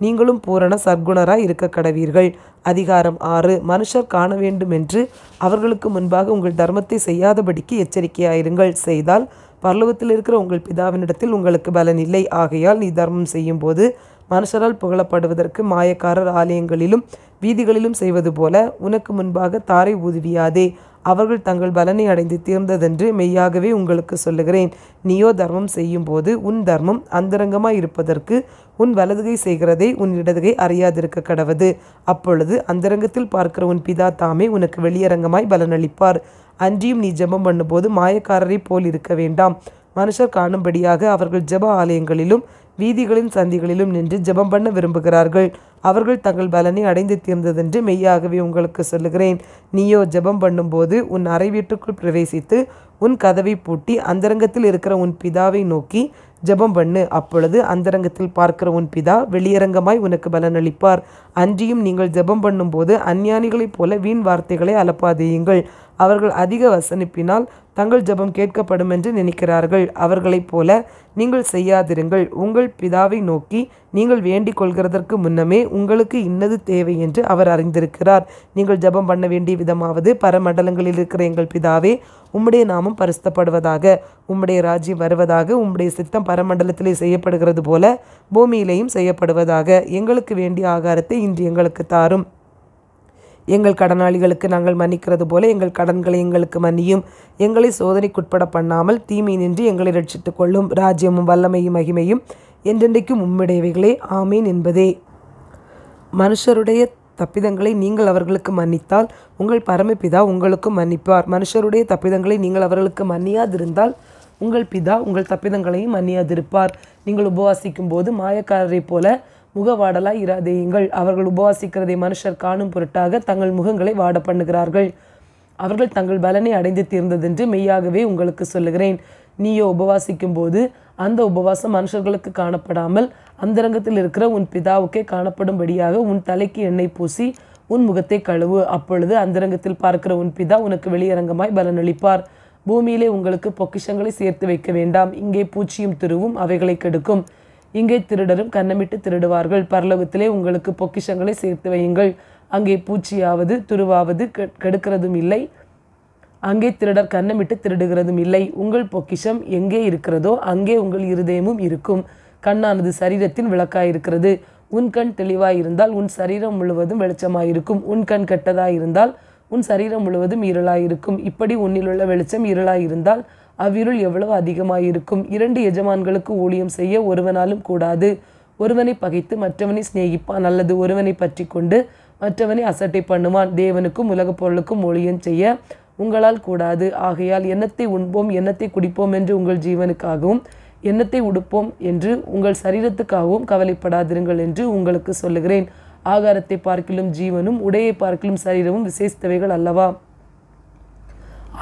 நீங்களும் பூரண சர்க்குணராய் இருக்க கடவீர்கள். அதிகாரம் 6. மனுஷர் காண வேண்டுமென்று அவர்களுக்கு முன்பாக உங்கள் தர்மத்தை செய்யாதபடிக்கு எச்சரிக்கையாயிருங்கள். செய்தால் பரலோகத்தில் இருக்கிற உங்கள் பிதாவினிடத்தில் உங்களுக்கு பலன் இல்லை. ஆகையால் நீ தர்மம் செய்யும் போது மனுஷரால் புகழப்படுவதற்கு மாயக்காரர் ஆலயங்களிலும் வீதிகளிலும் செய்வது போல உனக்கு முன்பாக தாரை ஊதுவியாதே. அவர்கள் தங்கள் பலனை அடைந்து தீர்ந்ததென்று மெய்யாகவே உங்களுக்கு சொல்லுகிறேன். நீயோ தர்மம் செய்யும் போது உன் தர்மம் அந்தரங்கமாய் இருப்பதற்கு உன் வலதுகை செய்கிறதை உன் இடதுகை அறியாதிருக்க கடவது. அப்பொழுது அந்தரங்கத்தில் பார்க்கிற உன் பிதா தாமே உனக்கு வெளியரங்கமாய் பலனளிப்பார். அன்றியும் நீ ஜெபம் பண்ணும்போது மாயக்காரரை போல் இருக்க வேண்டாம். மனுஷர் காணும்படியாக அவர்கள் ஜெப ஆலயங்களிலும் வீதிகளின் சந்திகளிலும் நின்று ஜெபம் பண்ண விரும்புகிறார்கள். அவர்கள் தங்கள் பலனை அடைந்து தீர்ந்ததென்று மெய்யாகவே உங்களுக்கு சொல்லுகிறேன். நீயோ ஜெபம் பண்ணும்போது உன் அறை வீட்டுக்குள் பிரவேசித்து உன் கதவை பூட்டி அந்தரங்கத்தில் இருக்கிற உன் பிதாவை நோக்கி ஜெபம் பண்ணு. அப்பொழுது அந்தரங்கத்தில் பார்க்கிற உன் பிதா வெளியரங்கமாய் உனக்கு பலனளிப்பார். அன்றியும் நீங்கள் ஜெபம் பண்ணும்போது அஞ்ஞானிகளைப் போல வீண் வார்த்தைகளை அலப்பாதேயுங்கள். அவர்கள் அதிக வசனிப்பினால் தங்கள் ஜெபம் கேட்கப்படும் என்று நினைக்கிறார்கள். அவர்களைப் போல நீங்கள் செய்யாதிருங்கள். உங்கள் பிதாவை நோக்கி நீங்கள் வேண்டிக் கொள்கிறதற்கு முன்னமே உங்களுக்கு இன்னது தேவை என்று அவர் அறிந்திருக்கிறார். நீங்கள் ஜெபம் பண்ண வேண்டிய விதமாவது, பரமண்டலங்களில் இருக்கிற எங்கள் பிதாவே, உம்முடைய நாமம் பரிசுத்தப்படுவதாக, உம்முடைய ராஜ்யம் வருவதாக, உம்முடைய சித்தம் பரமண்டலத்திலே செய்யப்படுகிறது போல பூமியிலேயும் செய்யப்படுவதாக. எங்களுக்கு வேண்டிய ஆகாரத்தை இன்று எங்களுக்கு தாரும். எங்கள் கடனாளிகளுக்கு நாங்கள் மன்னிக்கிறது போல எங்கள் கடன்களை எங்களுக்கு மன்னியும். எங்களை சோதனைக்குட்பட பண்ணாமல் தீமை நின்று எங்களை ரட்சித்துக் கொள்ளும். ராஜ்யமும் வல்லமையும் மகிமையும் என்றென்றைக்கும் உம்முடையவைகளே. ஆமீன் என்பதே. மனுஷருடைய தப்பிதங்களை நீங்கள் அவர்களுக்கு மன்னித்தால் உங்கள் பரமபிதா உங்களுக்கும் மன்னிப்பார். மனுஷருடைய தப்பிதங்களை நீங்கள் அவர்களுக்கு மன்னியாதிருந்தால் உங்கள் பிதா உங்கள் தப்பிதங்களையும் மன்னியாதிருப்பார். நீங்கள் உபவாசிக்கும் போது மாயக்காரரை போல முகவாடலாய் இராதேயுங்கள். அவர்கள் உபவாசிக்கிறதை மனுஷர் காணும் பொருட்டாக தங்கள் முகங்களை வாட பண்ணுகிறார்கள். அவர்கள் தங்கள் பலனை அடைந்து தீர்ந்ததென்று மெய்யாகவே உங்களுக்கு சொல்லுகிறேன். நீயோ உபவாசிக்கும் போது அந்த உபவாசம் மனுஷர்களுக்கு காணப்படாமல் அந்தரங்கத்தில் இருக்கிற உன் பிதாவுக்கே காணப்படும்படியாக உன் தலைக்கு எண்ணெய் பூசி உன் முகத்தை கழுவு. அப்பொழுது அந்தரங்கத்தில் பார்க்கிற உன் பிதா உனக்கு வெளியரங்கமாய் பலனளிப்பார். பூமியிலே உங்களுக்கு பொக்கிஷங்களை சேர்த்து வைக்க வேண்டாம். இங்கே பூச்சியும் துருவும் அவைகளை கெடுக்கும். இங்கே திருடரும் கன்னமிட்டு திருடுவார்கள். பரலோகத்திலே உங்களுக்கு பொக்கிஷங்களை சேர்த்து வையுங்கள். அங்கே பூச்சியாவது துருவாவது கெடுக்கிறதும் இல்லை. அங்கே திருடர் கன்னமிட்டு திருடுகிறதும் இல்லை. உங்கள் பொக்கிஷம் எங்கே இருக்கிறதோ அங்கே உங்கள் இருதயமும் இருக்கும். கண்ணானது சரீரத்தின் விளக்காயிருக்கிறது. உன் கண் தெளிவாயிருந்தால் உன் சரீரம் முழுவதும் வெளிச்சமாயிருக்கும். உன் கண் கெட்டதாயிருந்தால் உன் சரீரம் முழுவதும் இருளாயிருக்கும். இப்படி உன்னிலுள்ள வெளிச்சம் இருளாயிருந்தால் அவ்விருள் எவ்வளவு அதிகமாயிருக்கும். 2 எஜமான்களுக்கு ஊழியம் செய்ய ஒருவனாலும் கூடாது. ஒருவனை பகைத்து மற்றவனை சிநேகிப்பான், அல்லது ஒருவனை பற்றி கொண்டு மற்றவனை அசட்டை பண்ணுவான். தேவனுக்கும் உலகப் பொருளுக்கும் ஊழியம் செய்ய உங்களால் கூடாது. ஆகையால் எண்ணத்தை உண்போம் எண்ணத்தை குடிப்போம் என்று உங்கள் ஜீவனுக்காகவும் எண்ணத்தை உடுப்போம் என்று உங்கள் சரீரத்துக்காகவும் கவலைப்படாதிருங்கள் என்று உங்களுக்கு சொல்லுகிறேன். ஆகாரத்தை பார்க்கிலும் ஜீவனும் உடையை பார்க்கிலும் சரீரமும் விசேஷித்தவைகள் அல்லவா?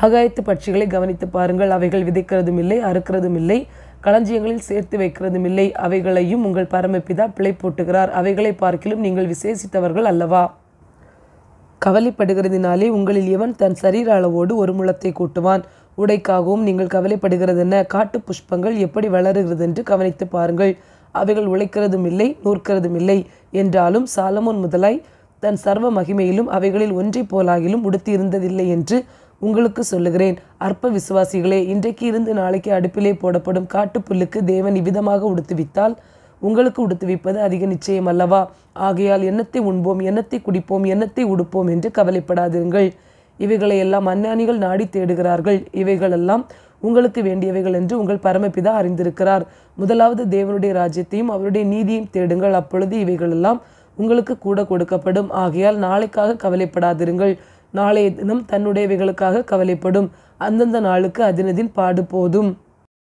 ஆகாயத்து பட்சிகளை கவனித்து பாருங்கள். அவைகள் விதைக்கிறதும் இல்லை, அறுக்கிறதும் இல்லை, களஞ்சியங்களில் சேர்த்து வைக்கிறதும் இல்லை. அவைகளையும் உங்கள் பரமபிதா பிழை போட்டுகிறார். அவைகளை பார்க்கிலும் நீங்கள் விசேஷித்தவர்கள் அல்லவா? கவலைப்படுகிறதினாலே உங்களில் எவன் தன் சரீர அளவோடு ஒரு முழத்தை கூட்டுவான்? உடைக்காகவும் நீங்கள் கவலைப்படுகிறதென்ன? காட்டு புஷ்பங்கள் எப்படி வளருகிறது என்று கவனித்து பாருங்கள். அவைகள் உழைக்கிறதும் இல்லை, நூற்கிறதும் இல்லை. என்றாலும் சாலமோன் முதலாய் தன் சர்வ மகிமையிலும் அவைகளில் ஒன்றை போலாகிலும் உடுத்தி இருந்ததில்லை என்று உங்களுக்கு சொல்லுகிறேன். அற்ப விசுவாசிகளே, இன்றைக்கு இருந்து நாளைக்கு அடுப்பிலே போடப்படும் காட்டுப்புல்லுக்கு தேவன் இவ்விதமாக உடுத்துவித்தால் உங்களுக்கு உடுத்துவிப்பது அதிக நிச்சயம் அல்லவா? ஆகையால் எண்ணத்தை உண்போம் எண்ணத்தை குடிப்போம் எண்ணத்தை உடுப்போம் என்று கவலைப்படாதிருங்கள். இவைகளையெல்லாம் அஞ்ஞானிகள் நாடி தேடுகிறார்கள். இவைகளெல்லாம் உங்களுக்கு வேண்டியவைகள் என்று உங்கள் பரமபிதா அறிந்திருக்கிறார். முதலாவது தேவனுடைய ராஜ்யத்தையும் அவருடைய நீதியையும் தேடுங்கள். அப்பொழுது இவைகளெல்லாம் உங்களுக்கு கூட கொடுக்கப்படும். ஆகையால் நாளைக்காக கவலைப்படாதிருங்கள். நாளைய தினம் தன்னுடையவைகளுக்காக கவலைப்படும். அந்தந்த நாளுக்கு அதினதின் பாடு போதும்.